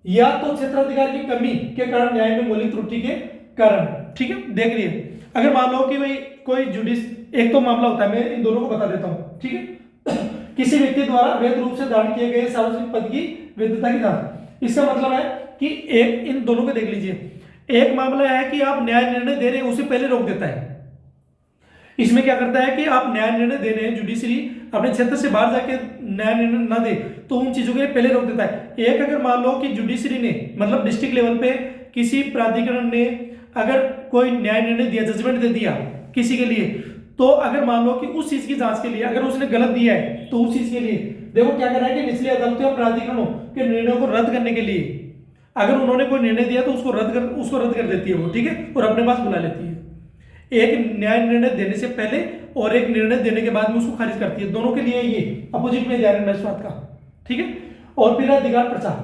या तो क्षेत्राधिकार की कमी के कारण, न्याय में मौलिक त्रुटि के कारण, ठीक है। देख लिए, अगर मान लो कि भाई कोई जुडिस, एक तो मामला होता है, मैं इन दोनों को बता देता हूं, ठीक है। किसी व्यक्ति द्वारा अवैध रूप से धारण किए गए सार्वजनिक पद की वैधता की जांच, इसका मतलब है कि एक, इन दोनों को देख लीजिए, एक मामला है कि आप न्याय निर्णय दे रहे हैं, उसे पहले रोक देता है। इसमें क्या करता है कि आप न्याय निर्णय दे रहे हैं, जुडिशरी अपने क्षेत्र से बाहर जाके न्याय निर्णय ना दे तो उन चीजों के लिए पहले रोक देता है। एक, अगर मान लो कि जुडिशरी ने मतलब डिस्ट्रिक्ट लेवल पे किसी प्राधिकरण ने अगर कोई न्याय निर्णय दिया, जजमेंट दे दिया किसी के लिए, तो अगर मान लो कि उस चीज की जांच के लिए अगर उसने गलत दिया है तो उस चीज के लिए देखो क्या करना है कि निचली अदालतों या प्राधिकरणों के निर्णयों को रद्द करने के लिए अगर उन्होंने कोई निर्णय दिया तो उसको रद्द कर देती है वो, ठीक है, और अपने पास बुला लेती है। एक न्याय निर्णय देने से पहले और एक निर्णय देने के बाद में उसको खारिज करती है, दोनों के लिए ये अपोजिट में ध्यान रखना इस बात का, ठीक है। और फिर अधिकार प्रचार,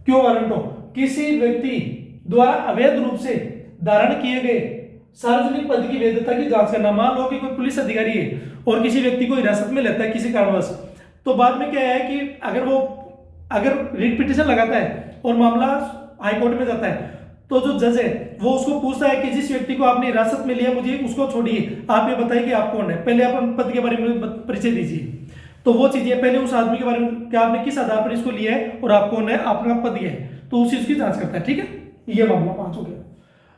क्यों वारंटो, किसी व्यक्ति द्वारा अवैध रूप से धारण किए गए सार्वजनिक पद की वैधता की जांच करना। मान लो कि कोई पुलिस अधिकारी है और किसी व्यक्ति को हिरासत में लेता है किसी कारणवश, तो बाद में क्या है कि अगर रिट पिटीशन लगाता है और मामला हाई कोर्ट में जाता है तो जो जज है वो उसको पूछता है कि जिस व्यक्ति को आपने हिरासत में लिया मुझे उसको छोड़िए, आप ये बताइए कि आप कौन है, पहले आप पद के बारे में परिचय दीजिए। तो वो चीज है, पहले उस आदमी के बारे में कि आपने किस आधार पर इसको लिया है और आप कौन है, आपका पद है, तो उस चीज की जांच करता है। ठीक है, ये मामला 5 हो गया।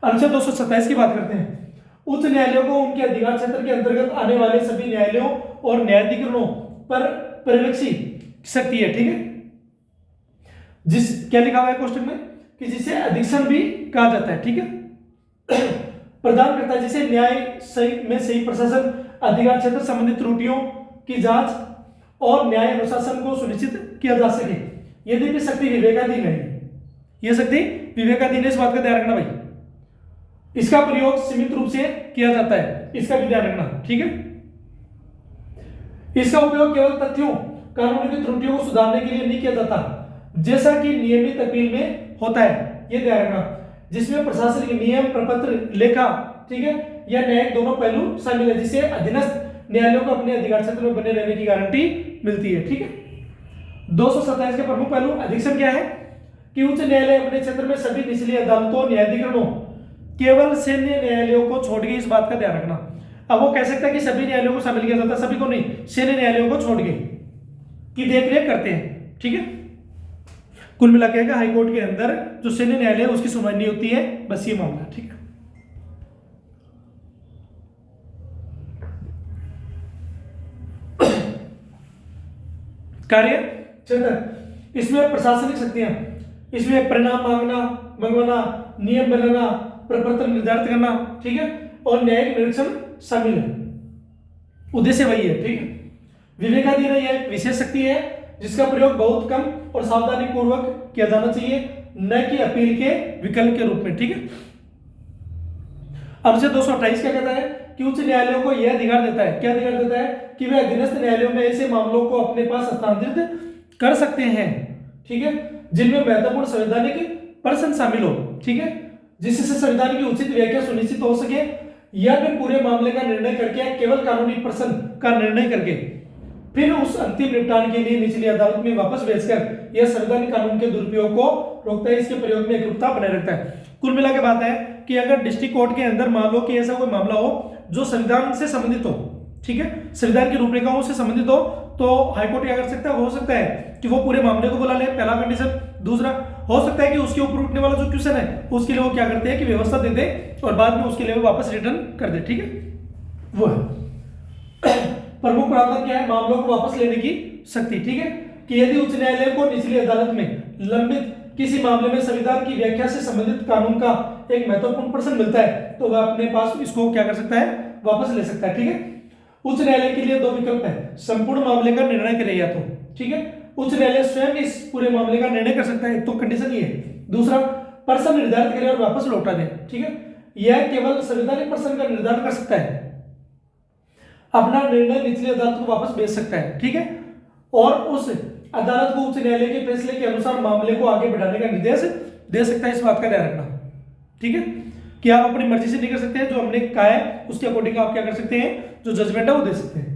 अनुच्छेद 227 की बात करते हैं। उच्च न्यायालयों को उनके अधिकार क्षेत्र के अंतर्गत आने वाले सभी न्यायालयों और न्यायाधिकरणों पर पर्यवेक्षी शक्ति है। ठीक है, जिस क्या लिखा हुआ है क्वेश्चन में कि जिसे अधीक्षण भी कहा जाता है। ठीक है, प्रदान करता है जिसे न्याय सही प्रशासन, अधिकार क्षेत्र संबंधित त्रुटियों की जांच और न्याय अनुशासन को सुनिश्चित किया जा सके। यदि भी शक्ति विवेकाधीन है, यह शक्ति विवेकाधीन है, इस बात का ध्यान रखना भाई। इसका प्रयोग सीमित रूप से किया जाता है, इसका भी ध्यान रखना। ठीक है, इसका उपयोग केवल तथ्यों, कानून की त्रुटियों को सुधारने के लिए नहीं किया जाता, जैसा कि नियमित अपील में होता है। यह ध्यान रखना, जिसमें प्रशासनिक नियम, प्रपत्र, लेखा, ठीक है, या न्यायिक दोनों पहलू शामिल है, जिसे अधीनस्थ न्यायालयों को अपने अधिकार क्षेत्र में बने रहने की गारंटी मिलती है। ठीक है, 227 के प्रमुख पहलू। अधीक्षण क्या है कि उच्च न्यायालय अपने क्षेत्र में सभी निचली अदालतों, न्यायाधिकरणों, केवल सैन्य न्यायालयों को छोड़ के, इस बात का ध्यान रखना। अब वो कह सकता है कि सभी न्यायालयों को शामिल किया जाता है, सभी को नहीं, सैन्य न्यायालयों को छोड़ के की देखरेख करते हैं। ठीक है, कुल मिला के हाईकोर्ट के अंदर जो सैन्य न्यायालय है उसकी सुनवाई नहीं होती है, बस ये मामला। ठीक है, कार्य क्षेत्र, इसमें प्रशासनिक शक्तियां, इसमें परिणाम मंगवाना, नियम बनाना, प्रवर्तन निर्धारित करना, ठीक है, और न्यायिक निरीक्षण शामिल है। उद्देश्य वही है। ठीक है, विवेकाधीन यह एक विशेष शक्ति है जिसका प्रयोग बहुत कम और सावधानी पूर्वक किया जाना चाहिए, न कि अपील के विकल्प के रूप में। ठीक है, अनुच्छेद 228 क्या कहता है कि उच्च न्यायालयों को यह अधिकार देता है, क्या अधिकार देता है कि वे अधीनस्थ न्यायालयों में ऐसे मामलों को अपने पास हस्तांतरित कर सकते हैं। ठीक है, जिनमें महत्वपूर्ण संवैधानिक प्रश्न शामिल हो। ठीक है, जिससे संविधान की उचित व्याख्या सुनिश्चित हो सके, या फिर पूरे मामले का निर्णय करके या केवल कानूनी प्रश्न का निर्णय करके फिर उस अंतिम निपटान के लिए निचली अदालत में वापस भेजकर यह संवैधानिक कानून के दुरुपयोग को रोकता है, इसके प्रयोग में एकरूपता बनाए रखता है। कुल मिला के बात है कि अगर डिस्ट्रिक्ट कोर्ट के अंदर मान लो कि ऐसा कोई मामला हो जो संविधान से संबंधित हो, ठीक है, संविधान की रूपरेखाओं से संबंधित हो, तो हाईकोर्ट क्या कर सकता है, हो सकता है कि वो पूरे मामले को बुला ले, पहला कंडीशन। दूसरा, हो सकता है कि उसके ऊपर उठने वाला जो क्वेश्चन है उसके लिए वो क्या करते हैं कि व्यवस्था दे दे और बाद में उसके लिए वो वापस रिटर्न कर दे। ठीक है, वो है प्रमुख प्रावधान क्या है, मामलों को वापस लेने की शक्ति। ठीक है, कि यदि उच्च न्यायालय को निचली अदालत में लंबित किसी मामले में संविधान की व्याख्या से संबंधित कानून का एक महत्वपूर्ण प्रश्न मिलता है, तो वह अपने पास इसको क्या कर सकता है, वापस ले सकता है। ठीक है, उच्च न्यायालय के लिए दो विकल्प है, संपूर्ण मामले का निर्णय करे या तो, ठीक है, उच्च न्यायालय स्वयं इस पूरे मामले का निर्णय कर सकता है, तो कंडीशन ये है। दूसरा, प्रश्न निर्धारित करे और वापस लौटा दे। ठीक है, यह केवल संवैधानिक प्रश्न का निर्धारण कर सकता है, अपना निर्णय निचली अदालत को वापस भेज सकता है। ठीक है, और उस अदालत को उच्च न्यायालय के फैसले के अनुसार मामले को आगे बढ़ाने का निर्देश दे सकता है, इस बात का ध्यान रखना। ठीक है, कि आप अपनी मर्जी से नहीं कर सकते हैं, जो हमने कहा है उसके अकॉर्डिंग आप क्या कर सकते हैं, जो जजमेंट है वो दे सकते हैं।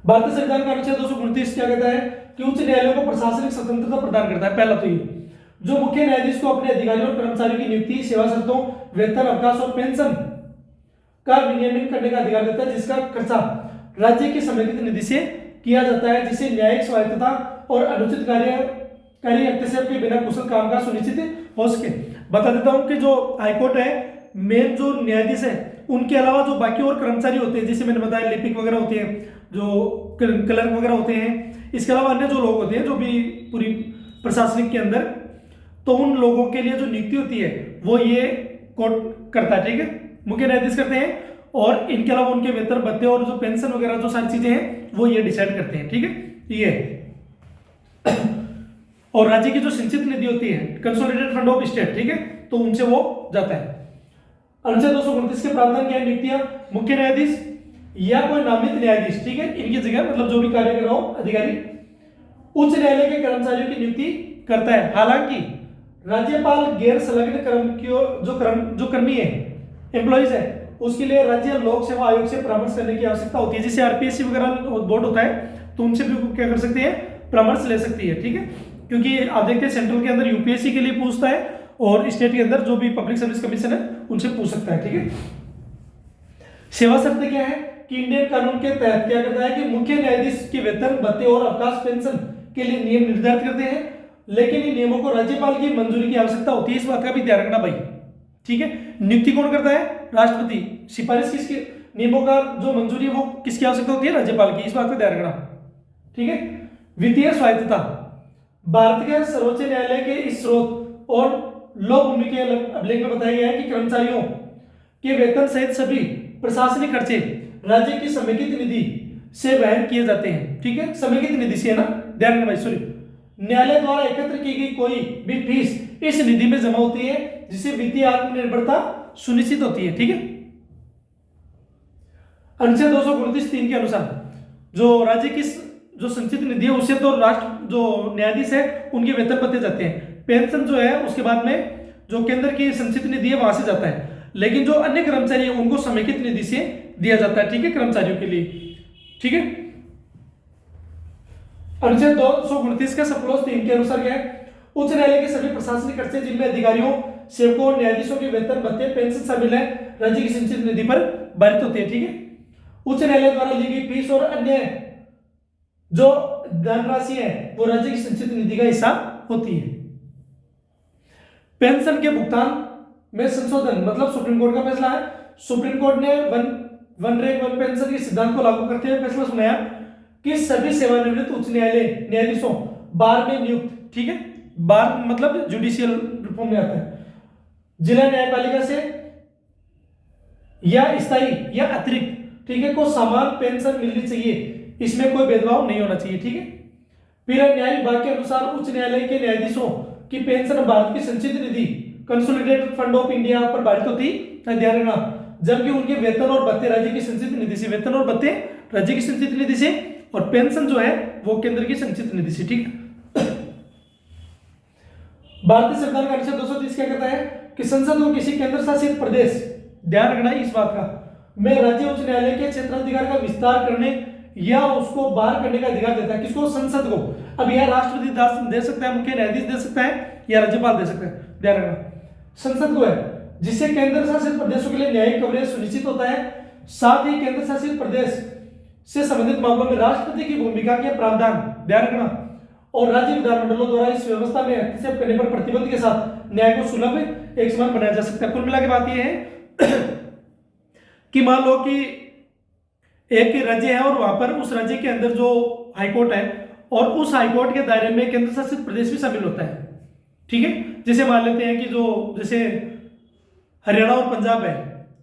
भारतीय संविधान का अनुच्छेद 229 क्या कहता है कि उच्च न्यायालयों को प्रशासनिक स्वतंत्रता प्रदान करता है। पहला तो ये, जो मुख्य न्यायाधीश को अपने अधिकारियों और कर्मचारियों की नियुक्ति, सेवा शर्तों, वेतन, अवकाश और पेंशन का विनियमन करने का अधिकार देता है, जिसका खर्चा राज्य की समेकित निधि से किया जाता है, जिसे न्यायिक स्वायत्तता और अनुचित कार्य हस्तक्षेप के बिना कुशल कामकाज सुनिश्चित हो सके। बता देता हूं कि जो हाईकोर्ट है, मेन जो न्यायाधीश है, उनके अलावा जो बाकी और कर्मचारी होते हैं, जैसे मैंने बताया लिपिक वगैरह होते हैं, जो क्लर्क वगैरह होते हैं, इसके अलावा अन्य जो लोग होते हैं जो भी पूरी प्रशासनिक के अंदर, तो उन लोगों के लिए जो नियुक्ति होती है वो ये कोर्ट करता है। ठीक है, मुख्य न्यायाधीश करते हैं, और इनके अलावा उनके वेतन भत्ते और जो पेंशन वगैरह जो सारी चीजें हैं वो ये डिसाइड करते हैं। ठीक है, ये और राज्य की जो संचित निधि होती है, कंसोलिडेटेड फंड ऑफ स्टेट, ठीक है, तो उनसे वो जाता है। अनुच्छेद 229 के प्रावधान क्या है, नियुक्तियां, मुख्य न्यायाधीश या कोई नामित न्यायाधीश, ठीक है, इनकी जगह मतलब जो भी कार्य कर रहा हो अधिकारी उच्च न्यायालय के कर्मचारियों की नियुक्ति करता है। हालांकि राज्यपाल गैर संलग्न जो कर्मी है, एम्प्लॉइज है, उसके लिए राज्य लोक सेवा आयोग से परामर्श करने की आवश्यकता होती है। जैसे आरपीएससी वगैरह बोर्ड होता है, तो उनसे भी क्या कर सकते हैं, परामर्श ले सकती है। ठीक है, क्योंकि आप देखते हैं सेंट्रल के अंदर यूपीएससी के लिए पूछता है और स्टेट के अंदर जो भी पब्लिक सर्विस कमीशन है उनसे पूछ सकता है। ठीक है, सेवा शर्त क्या है कि इंडियन कानून के तहत क्या करता है कि मुख्य न्यायाधीश के वेतन, भत्ते और अवकाश, पेंशन के लिए नियम निर्धारित करते हैं। लेकिन इन नियमों को राज्यपाल की मंजूरी की आवश्यकता होती है, इस बात का भी ध्यान रखना भाई, ठीक है। नियुक्ति कौन करता है? राष्ट्रपति। सिफारिश किसकी, नियमों का जो मंजूरी है वो किसकी आवश्यकता होती है? राज्यपाल की, इस बात का ध्यान रखना, ठीक है। वित्तीय स्वायत्तता, भारत के सर्वोच्च न्यायालय के इस स्रोत और लॉ भूमि के अभिलेख में बताया गया है कि कर्मचारियों के वेतन सहित सभी प्रशासनिक खर्चे राज्य की समेकित निधि से वहन किए जाते हैं, ठीक है। समेकित निधि से है ना, ध्यान रखना भाई, सॉरी, न्यायालय द्वारा एकत्र की गई कोई भी फीस इस निधि में जमा होती है, जिससे वित्तीय आत्मनिर्भरता सुनिश्चित होती है, ठीक है। अनुच्छेद 229(3) के अनुसार जो राज्य की जो संचित निधि है उससे तो राष्ट्र जो न्यायाधीश है उनके वेतन भत्ते जाते हैं, पेंशन जो है उसके बाद में जो केंद्र की संचित निधि है वहां से जाता है, लेकिन जो अन्य कर्मचारी है उनको समेकित निधि से दिया जाता है, ठीक है, कर्मचारियों के लिए, ठीक है। अनुच्छेद 229 का सब क्लॉज 3 के अनुसार क्या है? उच्च न्यायालय के सभी प्रशासनिक खर्चे जिनमें अधिकारियों, सेवकों और न्यायाधीशों के वेतन भत्ते पेंशन शामिल है राज्य की संचित निधि पर भारित होते हैं, ठीक है। उच्च न्यायालय द्वारा ली गई फीस और अन्य जो धनराशि है वो राज्य की संचित निधि का हिस्सा होती है। पेंशन के भुगतान में संशोधन, मतलब सुप्रीम कोर्ट का फैसला है। सुप्रीम कोर्ट ने वन रैंक वन पेंशन के सिद्धांत को लागू करते हुए फैसला सुनाया कि सभी सेवानिवृत्त उच्च न्यायालय न्यायाधीशों बार में नियुक्त, ठीक है, बार मतलब जुडिशियल रिफॉर्म में आता है, जिला न्यायपालिका से या स्थायी या अतिरिक्त, ठीक है, को समान पेंशन मिलनी चाहिए, इसमें कोई भेदभाव नहीं होना चाहिए, ठीक है। फिर न्याय विभाग के अनुसार उच्च न्यायालय के न्यायाधीशों की पेंशन भारत की संचित निधि कंसोलिडेटेड फंड ऑफ इंडिया पर भारित होती है, ध्यान रखना, जबकि उनके वेतन और भत्ते राज्य की संचित निधि से, वेतन और भत्ते राज्य की संचित निधि से और पेंशन जो है वो केंद्र की संचित निधि से, ठीक है। भारतीय संविधान का अनुच्छेद 230 क्या कहता है कि संसद को किसी केंद्र शासित प्रदेश, ध्यान रखना इस बात का, में राज्य उच्च न्यायालय के क्षेत्राधिकार का विस्तार करने या उसको बाहर करने का अधिकार देता है। किसको? संसद को। अब यह राष्ट्रपति दे सकता है, मुख्य न्यायाधीश दे सकता है या राज्यपाल दे सकता है, ध्यान रखना, संसद को है, जिससे केंद्र शासित प्रदेशों के लिए न्यायिक कवरेज सुनिश्चित होता है। साथ ही केंद्र शासित प्रदेश से संबंधित मामलों में राष्ट्रपति की भूमिका के प्रावधान, ध्यान रखना, और राज्य विधानमंडलों द्वारा इस व्यवस्था में हस्तक्षेप करने पर प्रतिबंध के साथ न्याय को सुलभ एक समान बनाया जा सकता है। कुल मिला के बात यह है कि मान लो कि एक राज्य है और वहां पर उस राज्य के अंदर जो हाईकोर्ट है और उस हाईकोर्ट के दायरे में केंद्र शासित प्रदेश भी शामिल होता है, ठीक है। जैसे मान लेते हैं कि जो जैसे हरियाणा और पंजाब है,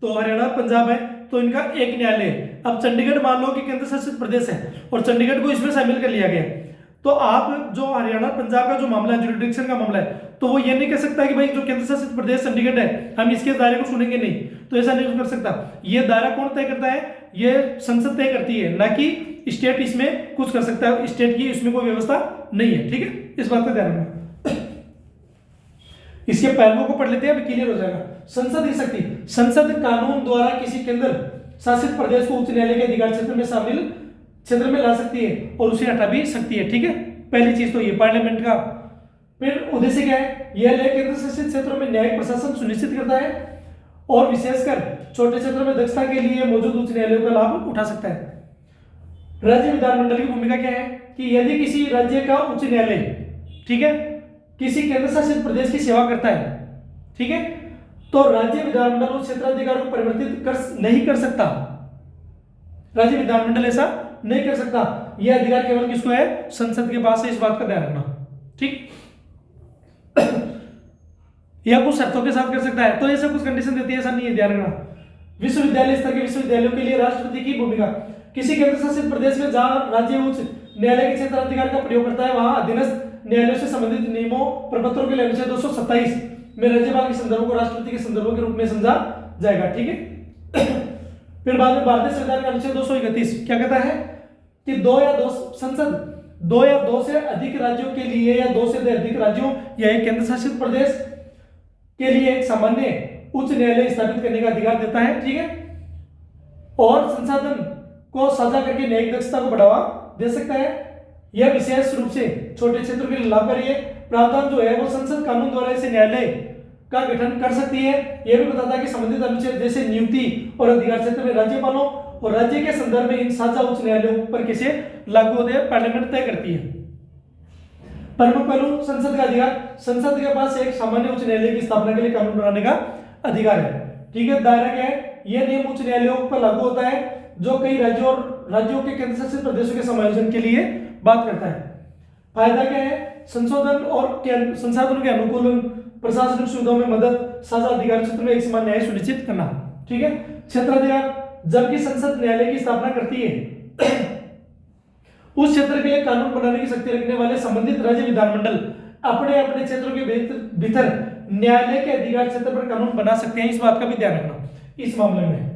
तो हरियाणा और पंजाब है तो इनका एक न्यायालय है। अब चंडीगढ़ मान लो कि केंद्र शासित प्रदेश है और चंडीगढ़ को इसमें शामिल कर लिया गया, तो आप जो हरियाणा पंजाब का जो मामला है, जुरिडिक्शन का मामला है, तो वो ये नहीं कह सकता कि भाई जो केंद्र शासित प्रदेश चंडीगढ़ है हम इसके दायरे को सुनेंगे नहीं, तो ऐसा नहीं कर सकता। ये दायरा कौन तय करता है? ये संसद तय करती है, ना कि स्टेट इसमें कुछ कर सकता है, स्टेट की इसमें कोई व्यवस्था नहीं है, ठीक है, इस बात का ध्यान रखना। इसके पहलुओं को पढ़ लेते हैं, अभी क्लियर हो जाएगा। संसदीय शक्ति, संसद कानून द्वारा किसी केंद्र शासित प्रदेश को उच्च न्यायालय के अधिकार क्षेत्र में शामिल क्षेत्र में ला सकती है और उसे हटा भी सकती है, ठीक है। पहली चीज तो ये पार्लियामेंट का। फिर उद्देश्य क्या है? यह केंद्र शासित क्षेत्रों में न्यायिक प्रशासन सुनिश्चित करता है और विशेषकर छोटे क्षेत्रों में दक्षता के लिए मौजूद उच्च न्यायालयों का लाभ उठा सकता है। राज्य विधानमंडल की भूमिका क्या है कि यदि किसी राज्य का उच्च न्यायालय, ठीक है, किसी केंद्र शासित प्रदेश की सेवा करता है, ठीक है, तो राज्य विधानमंडल उस क्षेत्राधिकार को परिवर्तित नहीं कर सकता। राज्य विधानमंडल ऐसा नहीं कर सकता। यह अधिकार केवल किसको है? संसद के पास है, इस बात का ध्यान रखना, ठीक। या कुछ शर्तों के साथ कर सकता है, तो ऐसा कुछ कंडीशन देती है, ऐसा नहीं है, ध्यान रखना। विश्वविद्यालय स्तर के विश्वविद्यालयों के लिए राष्ट्रपति की भूमिका, किसी केंद्र शासित प्रदेश में जहां राज्य उच्च न्यायालय के क्षेत्राधिकार का प्रयोग करता है वहां अधीनस्थ न्यायालयों से संबंधित नियमों प्रपत्रों के लिए अनुच्छेद 227 में राज्यपाल के संदर्भों को राष्ट्रपति के संदर्भों के रूप में समझा जाएगा, ठीक है। फिर बाद में भारतीय संविधान का अनुच्छेद 231 क्या कहता है कि संसद दो या दो से अधिक राज्यों के लिए या दो से अधिक राज्यों या एक केंद्र शासित प्रदेश के लिए एक सामान्य उच्च न्यायालय स्थापित करने का अधिकार देता है, ठीक है, और संसाधन को साझा करके न्यायिक दक्षता को बढ़ावा दे सकता है। यह विशेष रूप से छोटे क्षेत्रों के लिए लाभकारी है। प्रावधान जो है वो संसद कानून द्वारा इसे न्यायालय का गठन कर सकती है। यह भी बताता है कि संबंधित अनुच्छेद जैसे नियुक्ति और अधिकार क्षेत्र में राज्यपालों और राज्य के संदर्भ में इन साझा उच्च न्यायालयों पर कैसे लागू होते हैं, पार्लियामेंट तय करती है। प्रमुख पहलू संसद का अधिकार, संसद के पास एक सामान्य उच्च न्यायालय की स्थापना के लिए कानून बनाने का अधिकार है। ठीक है, दायरा क्या है, यह नियम उच्च न्यायालयों पर लागू होता है जो कई राज्यों के केंद्र शासित प्रदेशों के समायोजन के लिए बात करता है। फायदा क्या है, संसाधनों के अनुकूलन, प्रशासनिक सुविधाओं में मदद, साझा अधिकार क्षेत्र में एक समान न्याय सुनिश्चित करना। ठीक है, क्षेत्राधिकार, जबकि संसद न्यायालय की स्थापना करती है उस क्षेत्र के लिए कानून बनाने की शक्ति रखने वाले संबंधित राज्य विधानमंडल अपने अपने क्षेत्रों के भीतर न्यायालय के अधिकार क्षेत्र पर कानून बना सकते हैं। इस बात का भी ध्यान रखना इस मामले में।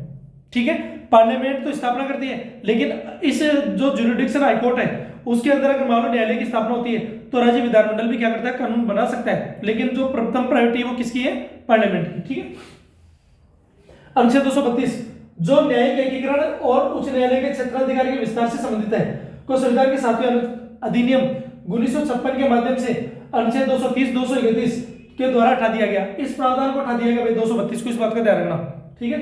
ठीक है, पार्लियामेंट तो स्थापना करती है, लेकिन इस जो ज्यूरिडिक्शन हाईकोर्ट है उसके अंदर अगर मान लो न्यायालय की स्थापना होती है तो राज्य विधानमंडल भी क्या करता है, कानून बना सकता है, लेकिन जो प्रथम प्रायोरिटी वो किसकी है, पार्लियामेंट की। ठीक है, अनुच्छेद 232 जो न्यायिक एकीकरण और उच्च न्यायालय के क्षेत्राधिकार के विस्तार से संबंधित है को संविधान के 7वें अधिनियम 1956 के माध्यम से अनुच्छेद 230, 231 के द्वारा हटा दिया गया। इस प्रावधान को हटा दिया गया भाई 232 को, इस बात का ध्यान रखना। ठीक है,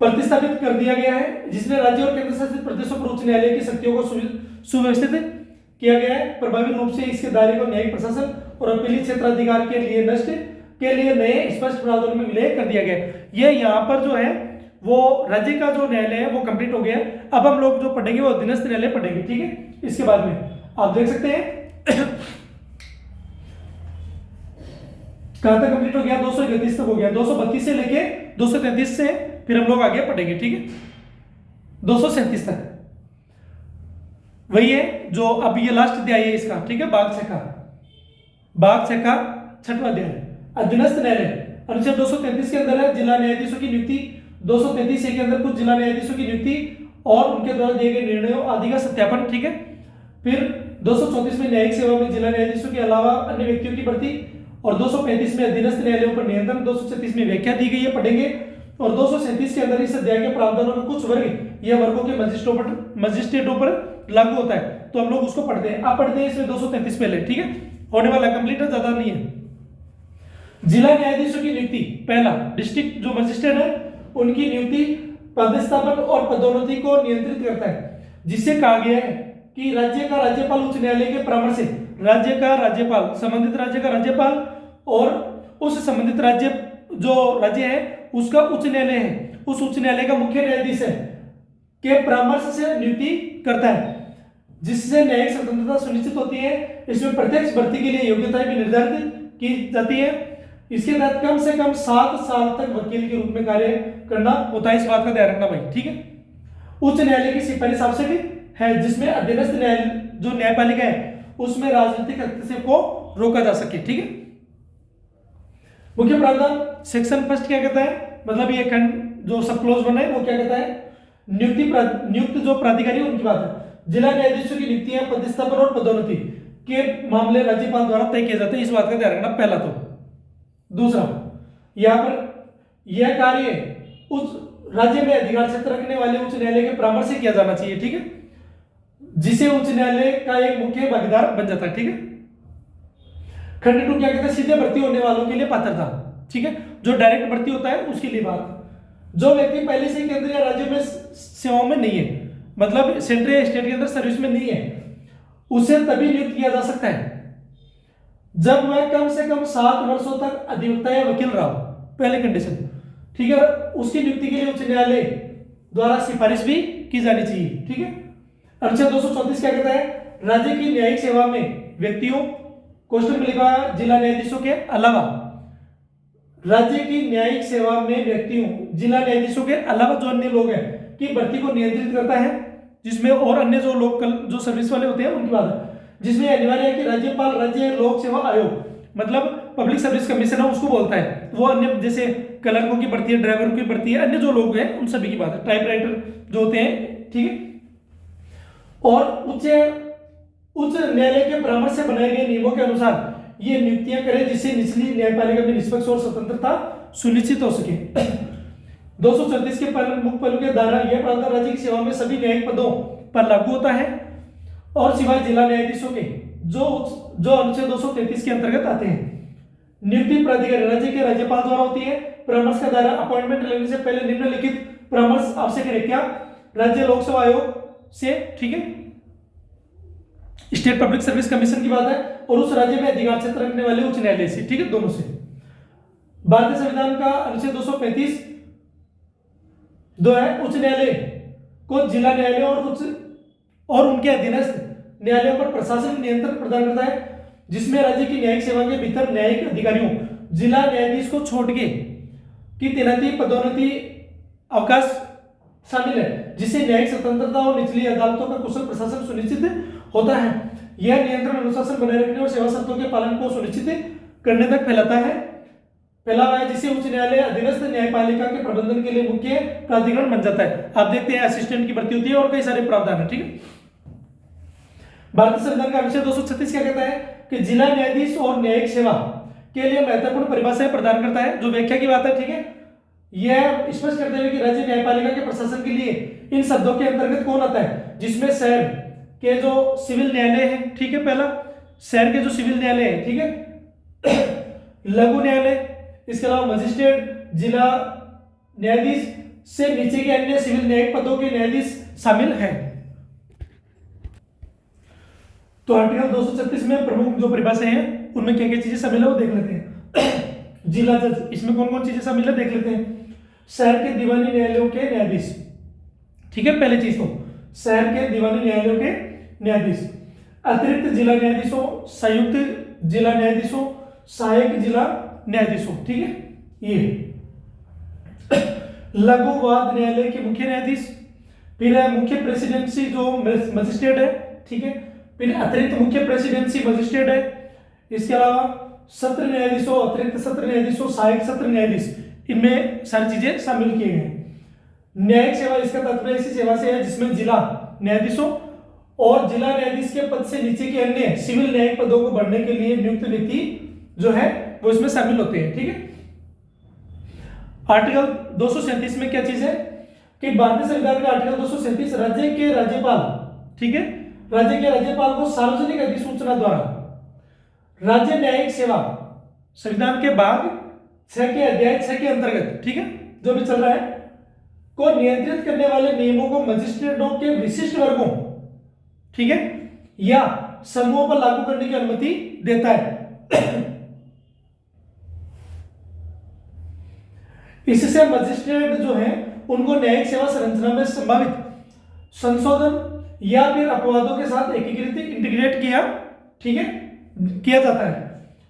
प्रतिस्थापित कर दिया गया है, जिसने राज्य और केंद्र शासित प्रदेशों पर उच्च न्यायालय की शक्तियों को सुव्यवस्थित किया गया है। प्रभावी रूप से इसके दायरे को न्यायिक प्रशासन और अपीली क्षेत्राधिकार के लिए नए स्पष्ट प्रावधानों में विलय कर दिया गया है। ये यहाँ पर जो है वो राज्य का जो न्यायालय है वो कंप्लीट हो गया है। अब हम लोग जो पढ़ेंगे वो अधीनस्थ न्यायालय पढ़ेंगे। ठीक है, इसके बाद में आप देख सकते हैं कहां तक कंप्लीट हो गया, 231 तक हो गया। 232 से लेके 233 से फिर हम लोग आगे पढ़ेंगे। ठीक है, 237 तक वही है जो अब ये लास्ट अध्याय है इसका। ठीक है, भाग 6 का 6वां अध्याय अधीनस्थ न्यायालय। अनुच्छेद 233 के अंदर है जिला न्यायाधीशों की नियुक्ति, 233 के अंदर कुछ जिला न्यायाधीशों की नियुक्ति और उनके द्वारा दिए गए निर्णयों आदि का सत्यापन। ठीक है, फिर 234 में न्यायिक सेवा में जिला न्यायाधीशों के अलावा अन्य व्यक्तियों की भर्ती और 235 में अधीनस्थ न्यायालयों पर नियंत्रण, 236 में व्याख्या दी गई है, पढ़ेंगे। और 237 के अंदर इस अध्याय के प्रावधानों में कुछ वर्ग या वर्गों के मजिस्ट्रेटों पर लागू होता है, तो हम लोग उसको पढ़ते हैं। आप पढ़ते हैं इसमें 233 पहले। ठीक है, होने वाला कंप्लीट है, ज्यादा नहीं है। जिला न्यायाधीशों की नियुक्ति, पहला डिस्ट्रिक्ट जो मजिस्ट्रेट है उनकी नियुक्ति, पदस्थापन और पदोन्नति को नियंत्रित करता है, जिससे कहा गया है कि राज्य का राज्यपाल उच्च न्यायालय के परामर्श से राज्य का राज्यपाल, संबंधित राज्य का राज्यपाल और उस संबंधित राज्य है उसका उच्च न्यायालय है, उस उच्च न्यायालय का मुख्य न्यायाधीश है के परामर्श से नियुक्ति करता है, जिससे न्यायिक स्वतंत्रता सुनिश्चित होती है। इसमें प्रत्यक्ष भर्ती के लिए योग्यताएं भी निर्धारित की जाती है। इसके तहत कम से कम 7 साल तक वकील के रूप में कार्य करना होता है। इस बात का ध्यान रखना भाई। ठीक है, उच्च न्यायालय की सिफारिश आपसे भी है, जिसमें अधीनस्थ न्यायालय जो न्यायपालिका है उसमें राजनीतिक हस्तक्षेप को रोका जा सके। ठीक है, मुख्य प्रावधान सेक्शन फर्स्ट क्या कहता है, मतलब ये खंड जो सब क्लोज बना है वो क्या कहता है, नियुक्त जो प्राधिकारी उनकी बात है। जिला न्यायाधीशों की नियुक्तियां, पदस्थापन और पदोन्नति के मामले राज्यपाल द्वारा तय किए जाते हैं। इस बात का ध्यान रखना पहला। तो दूसरा, यहाँ पर यह कार्य उस राज्य में अधिकार क्षेत्र रखने वाले उच्च न्यायालय के परामर्श से किया जाना चाहिए। ठीक है, जिसे उच्च न्यायालय का एक मुख्य भागीदार बन जाता है। ठीक है, खंड 2 क्या कहता है, सीधे भर्ती होने वालों के लिए पात्रता। ठीक है, जो डायरेक्ट भर्ती होता है उसके लिए बात, जो व्यक्ति पहले से केंद्र या राज्य में सेवाओं में नहीं है, मतलब सेंट्रल या स्टेट के अंदर सर्विस में नहीं है, उसे तभी नियुक्त किया जा सकता है जब वह कम से कम 7 वर्षों तक अधिवक्ता या वकील रहा हो, पहले कंडीशन। ठीक है, उसकी नियुक्ति के लिए उच्च न्यायालय द्वारा सिफारिश भी की जानी चाहिए। ठीक है, अनुच्छेद 234 क्या कहता है, राज्य की न्यायिक सेवा में व्यक्तियों क्वेश्चन में लिखा जिला न्यायाधीशों के अलावा, राज्य की न्यायिक सेवा में व्यक्तियों जिला न्यायाधीशों के अलावा जो अन्य लोग हैं की भर्ती को नियंत्रित करता है, जिसमें और अन्य जो लोकल जो सर्विस वाले होते हैं उनकी बात है, जिसमें अनिवार्य है कि राज्यपाल राज्य लोक सेवा आयोग मतलब पब्लिक सर्विस कमीशन है उसको बोलता है। वो अन्य जैसे क्लर्कों की भर्ती है, ड्राइवरों की भर्ती है, अन्य जो लोग हैं उन सभी की बात है, टाइपराइटर जो होते हैं। ठीक है, और उच्च न्यायालय के परामर्श से बनाए गए नियमों के अनुसार ये नियुक्तियां करें, जिससे निचली न्यायपालिका में निष्पक्ष और स्वतंत्रता सुनिश्चित हो सके। 234 के मुख्य पहलू के द्वारा यह प्रावधान राज्य की सेवा में सभी न्यायिक पदों पर लागू होता है और सिवाय जिला न्यायाधीशों के जो अनुच्छेद 233 के अंतर्गत आते हैं। नियुक्ति प्राधिकारी राज्य के राज्यपाल द्वारा होती है। परामर्श का दायरा अपॉइंटमेंट लेने से पहले निम्नलिखित परामर्श आवश्यक है। क्या, राज्य लोक सेवा आयोग से, ठीक है, स्टेट पब्लिक सर्विस कमीशन की बात है, और उस राज्य में अधिकार क्षेत्र रखने वाले उच्च न्यायालय से, ठीक है, दोनों से। भारतीय संविधान का अनुच्छेद 235 जो है उच्च न्यायालय को जिला न्यायालय और उनके अधीनस्थ न्यायालयों पर प्रशासनिक नियंत्रण प्रदान करता है, जिसमें राज्य की न्यायिक सेवा के भीतर न्यायिक अधिकारियों जिला न्यायाधीश को छोड़ के की तैनाती, पदोन्नति, अवकाश शामिल है, जिससे न्यायिक स्वतंत्रता और निचली अदालतों का कुशल प्रशासन सुनिश्चित होता है। यह नियंत्रण अनुशासन बनाए रखने और सेवा शर्तों के पालन को सुनिश्चित करने तक फैला हुआ है, जिसे उच्च न्यायालय अधीनस्थ न्यायपालिका के प्रबंधन के लिए मुख्य प्राधिकरण बन जाता है। आप देखते हैं असिस्टेंट की भर्ती होती है और कई सारे प्रावधान है, ठीक है। भारतीय संविधान का अनुच्छेद 236 क्या कहता है कि जिला न्यायाधीश और न्यायिक सेवा के लिए महत्वपूर्ण परिभाषाएं प्रदान करता है, जो व्याख्या की बात है, ठीक है। यह स्पष्ट करते हुए कि राज्य न्यायपालिका के प्रशासन के लिए इन शब्दों के अंतर्गत कौन आता है, जिसमें शहर के जो सिविल न्यायालय है, ठीक है, पहला शहर के जो सिविल न्यायालय है, ठीक है, लघु न्यायालय, इसके अलावा मजिस्ट्रेट, जिला न्यायाधीश से नीचे के अन्य सिविल न्यायिक पदों के न्यायाधीश शामिल हैं। तो आर्टिकल 236 में प्रमुख जो परिभाषाएं हैं उनमें क्या क्या चीजें शामिल है वो देख लेते हैं। जिला जज, इसमें कौन कौन चीजें शामिल है देख लेते हैं। शहर के दीवानी न्यायालयों के न्यायाधीश, ठीक है, पहली चीज तो शहर के दीवानी न्यायालयों के न्यायाधीश, अतिरिक्त जिला न्यायाधीशों, संयुक्त जिला न्यायाधीशों, सहायक जिला न्यायाधीशों, ठीक है। ये लघु वाद न्यायालय के मुख्य न्यायाधीश, फिर है मुख्य प्रेसिडेंसी जो मजिस्ट्रेट है, ठीक है, फिर अतिरिक्त मुख्य प्रेसिडेंसी मजिस्ट्रेट है, इसके अलावा सत्र न्यायाधीशों, अतिरिक्त सत्र न्यायाधीशों, सहायक सत्र न्यायाधीश, इनमें सारी चीजें शामिल किए गए। न्यायिक सेवा, इसका तात्पर्य ऐसी सेवा से है जिसमें जिला न्यायाधीशों और जिला न्यायाधीश के पद से नीचे के अन्य सिविल न्यायिक पदों को भरने के लिए नियुक्त व्यक्ति जो है वो इसमें शामिल होते हैं, ठीक है। आर्टिकल 237 में क्या चीज है कि भारतीय संविधान का आर्टिकल 237 राज्य के राज्यपाल, ठीक है, राज्य के राज्यपाल को सार्वजनिक अधिसूचना द्वारा राज्य न्यायिक सेवा संविधान के भाग 6 के अध्याय 6 के अंतर्गत, ठीक है, जो भी चल रहा है, को नियंत्रित करने वाले नियमों को मजिस्ट्रेटों के विशिष्ट वर्गों, ठीक है, या समूहों पर लागू करने की अनुमति देता है। इससे मजिस्ट्रेट जो है उनको न्यायिक सेवा संरचना में संभावित संशोधन या फिर अपवादों के साथ एकीकृत इंटीग्रेट किया, ठीक है, किया जाता है,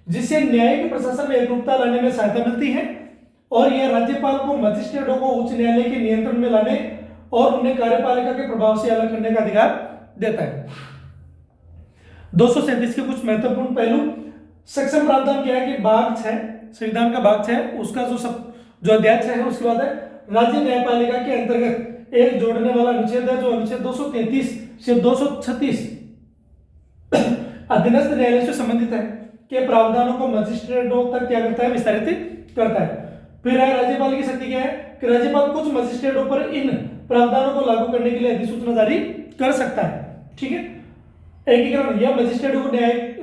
जिससे न्यायिक प्रशासन में एकरूपता लाने में सहायता मिलती है, और यह राज्यपाल को मजिस्ट्रेटों को उच्च न्यायालय के नियंत्रण में लाने और उन्हें कार्यपालिका के प्रभाव से अलग करने का अधिकार देता है। 237 के कुछ महत्वपूर्ण पहलू, सक्षम प्रावधान क्या है कि भाग 6 संविधान का भाग 6 उसका जो अध्याय 6 है उसके बाद है राज्य न्यायपालिका के अंतर्गत एक जोड़ने वाला अनुच्छेद है जो अनुच्छेद 233 से 236 अधीनस्थ न्यायालय से संबंधित है के प्रावधानों को मजिस्ट्रेटों तक क्या करता है, विस्तारित करता है। फिर है राज्यपाल की शक्ति क्या है कि राज्यपाल कुछ मजिस्ट्रेटों पर इन प्रावधानों को लागू करने के लिए अधिसूचना जारी कर सकता है, ठीक है। एकीकरण, यह मजिस्ट्रेटों को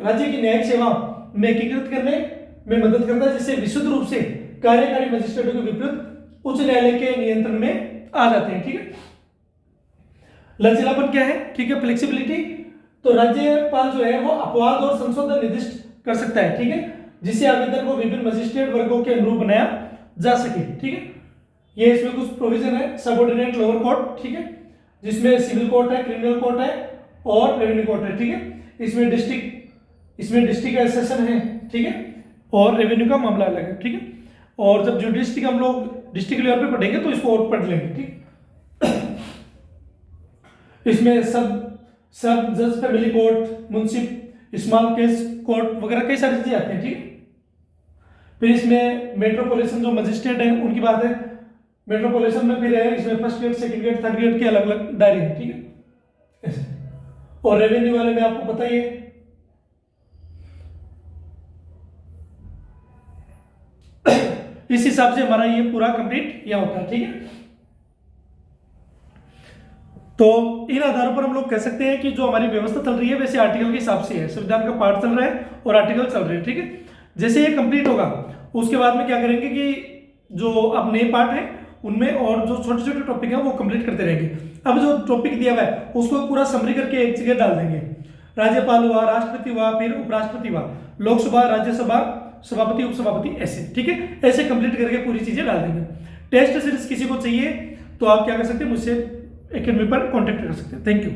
राज्य की न्यायिक सेवा में एकीकृत करने में मदद करता है, जिससे विशुद्ध रूप से कार्यकारी मजिस्ट्रेटों के विपरीत उच्च न्यायालय के नियंत्रण में आ जाते हैं, ठीक है। लचीलापन क्या है, ठीक है, फ्लेक्सिबिलिटी, तो राज्यपाल जो है वो अपवाद और संशोधन निर्दिष्ट कर सकता है, ठीक है, जिससे आवेदन को विभिन्न मजिस्ट्रेट वर्गों के अनुरूप बनाया जा सके, ठीक है। ये इसमें कुछ प्रोविजन है, सबऑर्डिनेट लोअर कोर्ट, ठीक है, जिसमें सिविल कोर्ट है, क्रिमिनल कोर्ट है और रेवेन्यू कोर्ट है, ठीक है। इसमें डिस्ट्रिक्ट सेशन है, ठीक है, और रेवेन्यू का मामला अलग है, ठीक है। और जब जुडिशरी हम लोग डिस्ट्रिक्ट लेवल पे पढ़ेंगे तो इसको और पढ़ लेंगे, ठीक। इसमें सब जज फैमिली कोर्ट, मुंसिफ, स्मॉल केस कोर्ट वगैरह कई सारी चीजें आती हैं, ठीक है। फिर इसमें मेट्रोपोलिटन जो मजिस्ट्रेट है उनकी बात है, मेट्रोपोलिटन में फिर है इसमें first grade, second grade, third grade के अलग अलग दायरे हैं, ठीक है। ऐसे और रेवेन्यू वाले में आपको पता ही है इस हिसाब से हमारा ये पूरा कंप्लीट यह होता है, ठीक है। तो इन आधारों पर हम लोग कह सकते हैं कि जो हमारी व्यवस्था चल रही है वैसे आर्टिकल के हिसाब से है, संविधान का पार्ट चल रहा है और आर्टिकल चल रहे हैं, ठीक है। जैसे ये कंप्लीट होगा उसके बाद में क्या करेंगे कि जो अब नए पार्ट है उनमें और जो छोटे छोटे टॉपिक है वो कंप्लीट करते रहेंगे। अब जो टॉपिक दिया हुआ है उसको पूरा समरी करके एक जगह डाल देंगे, राज्यपाल हुआ, राष्ट्रपति हुआ, फिर उपराष्ट्रपति हुआ, लोकसभा, राज्यसभा, सभापति, उपसभापति, ऐसे, ठीक है। ऐसे कंप्लीट करके पूरी चीजें डाल देंगे। टेस्ट सीरीज किसी को चाहिए तो आप क्या कर सकते हैं, मुझसे एकेडमी पर कॉन्टेक्ट कर सकते हैं। Thank you.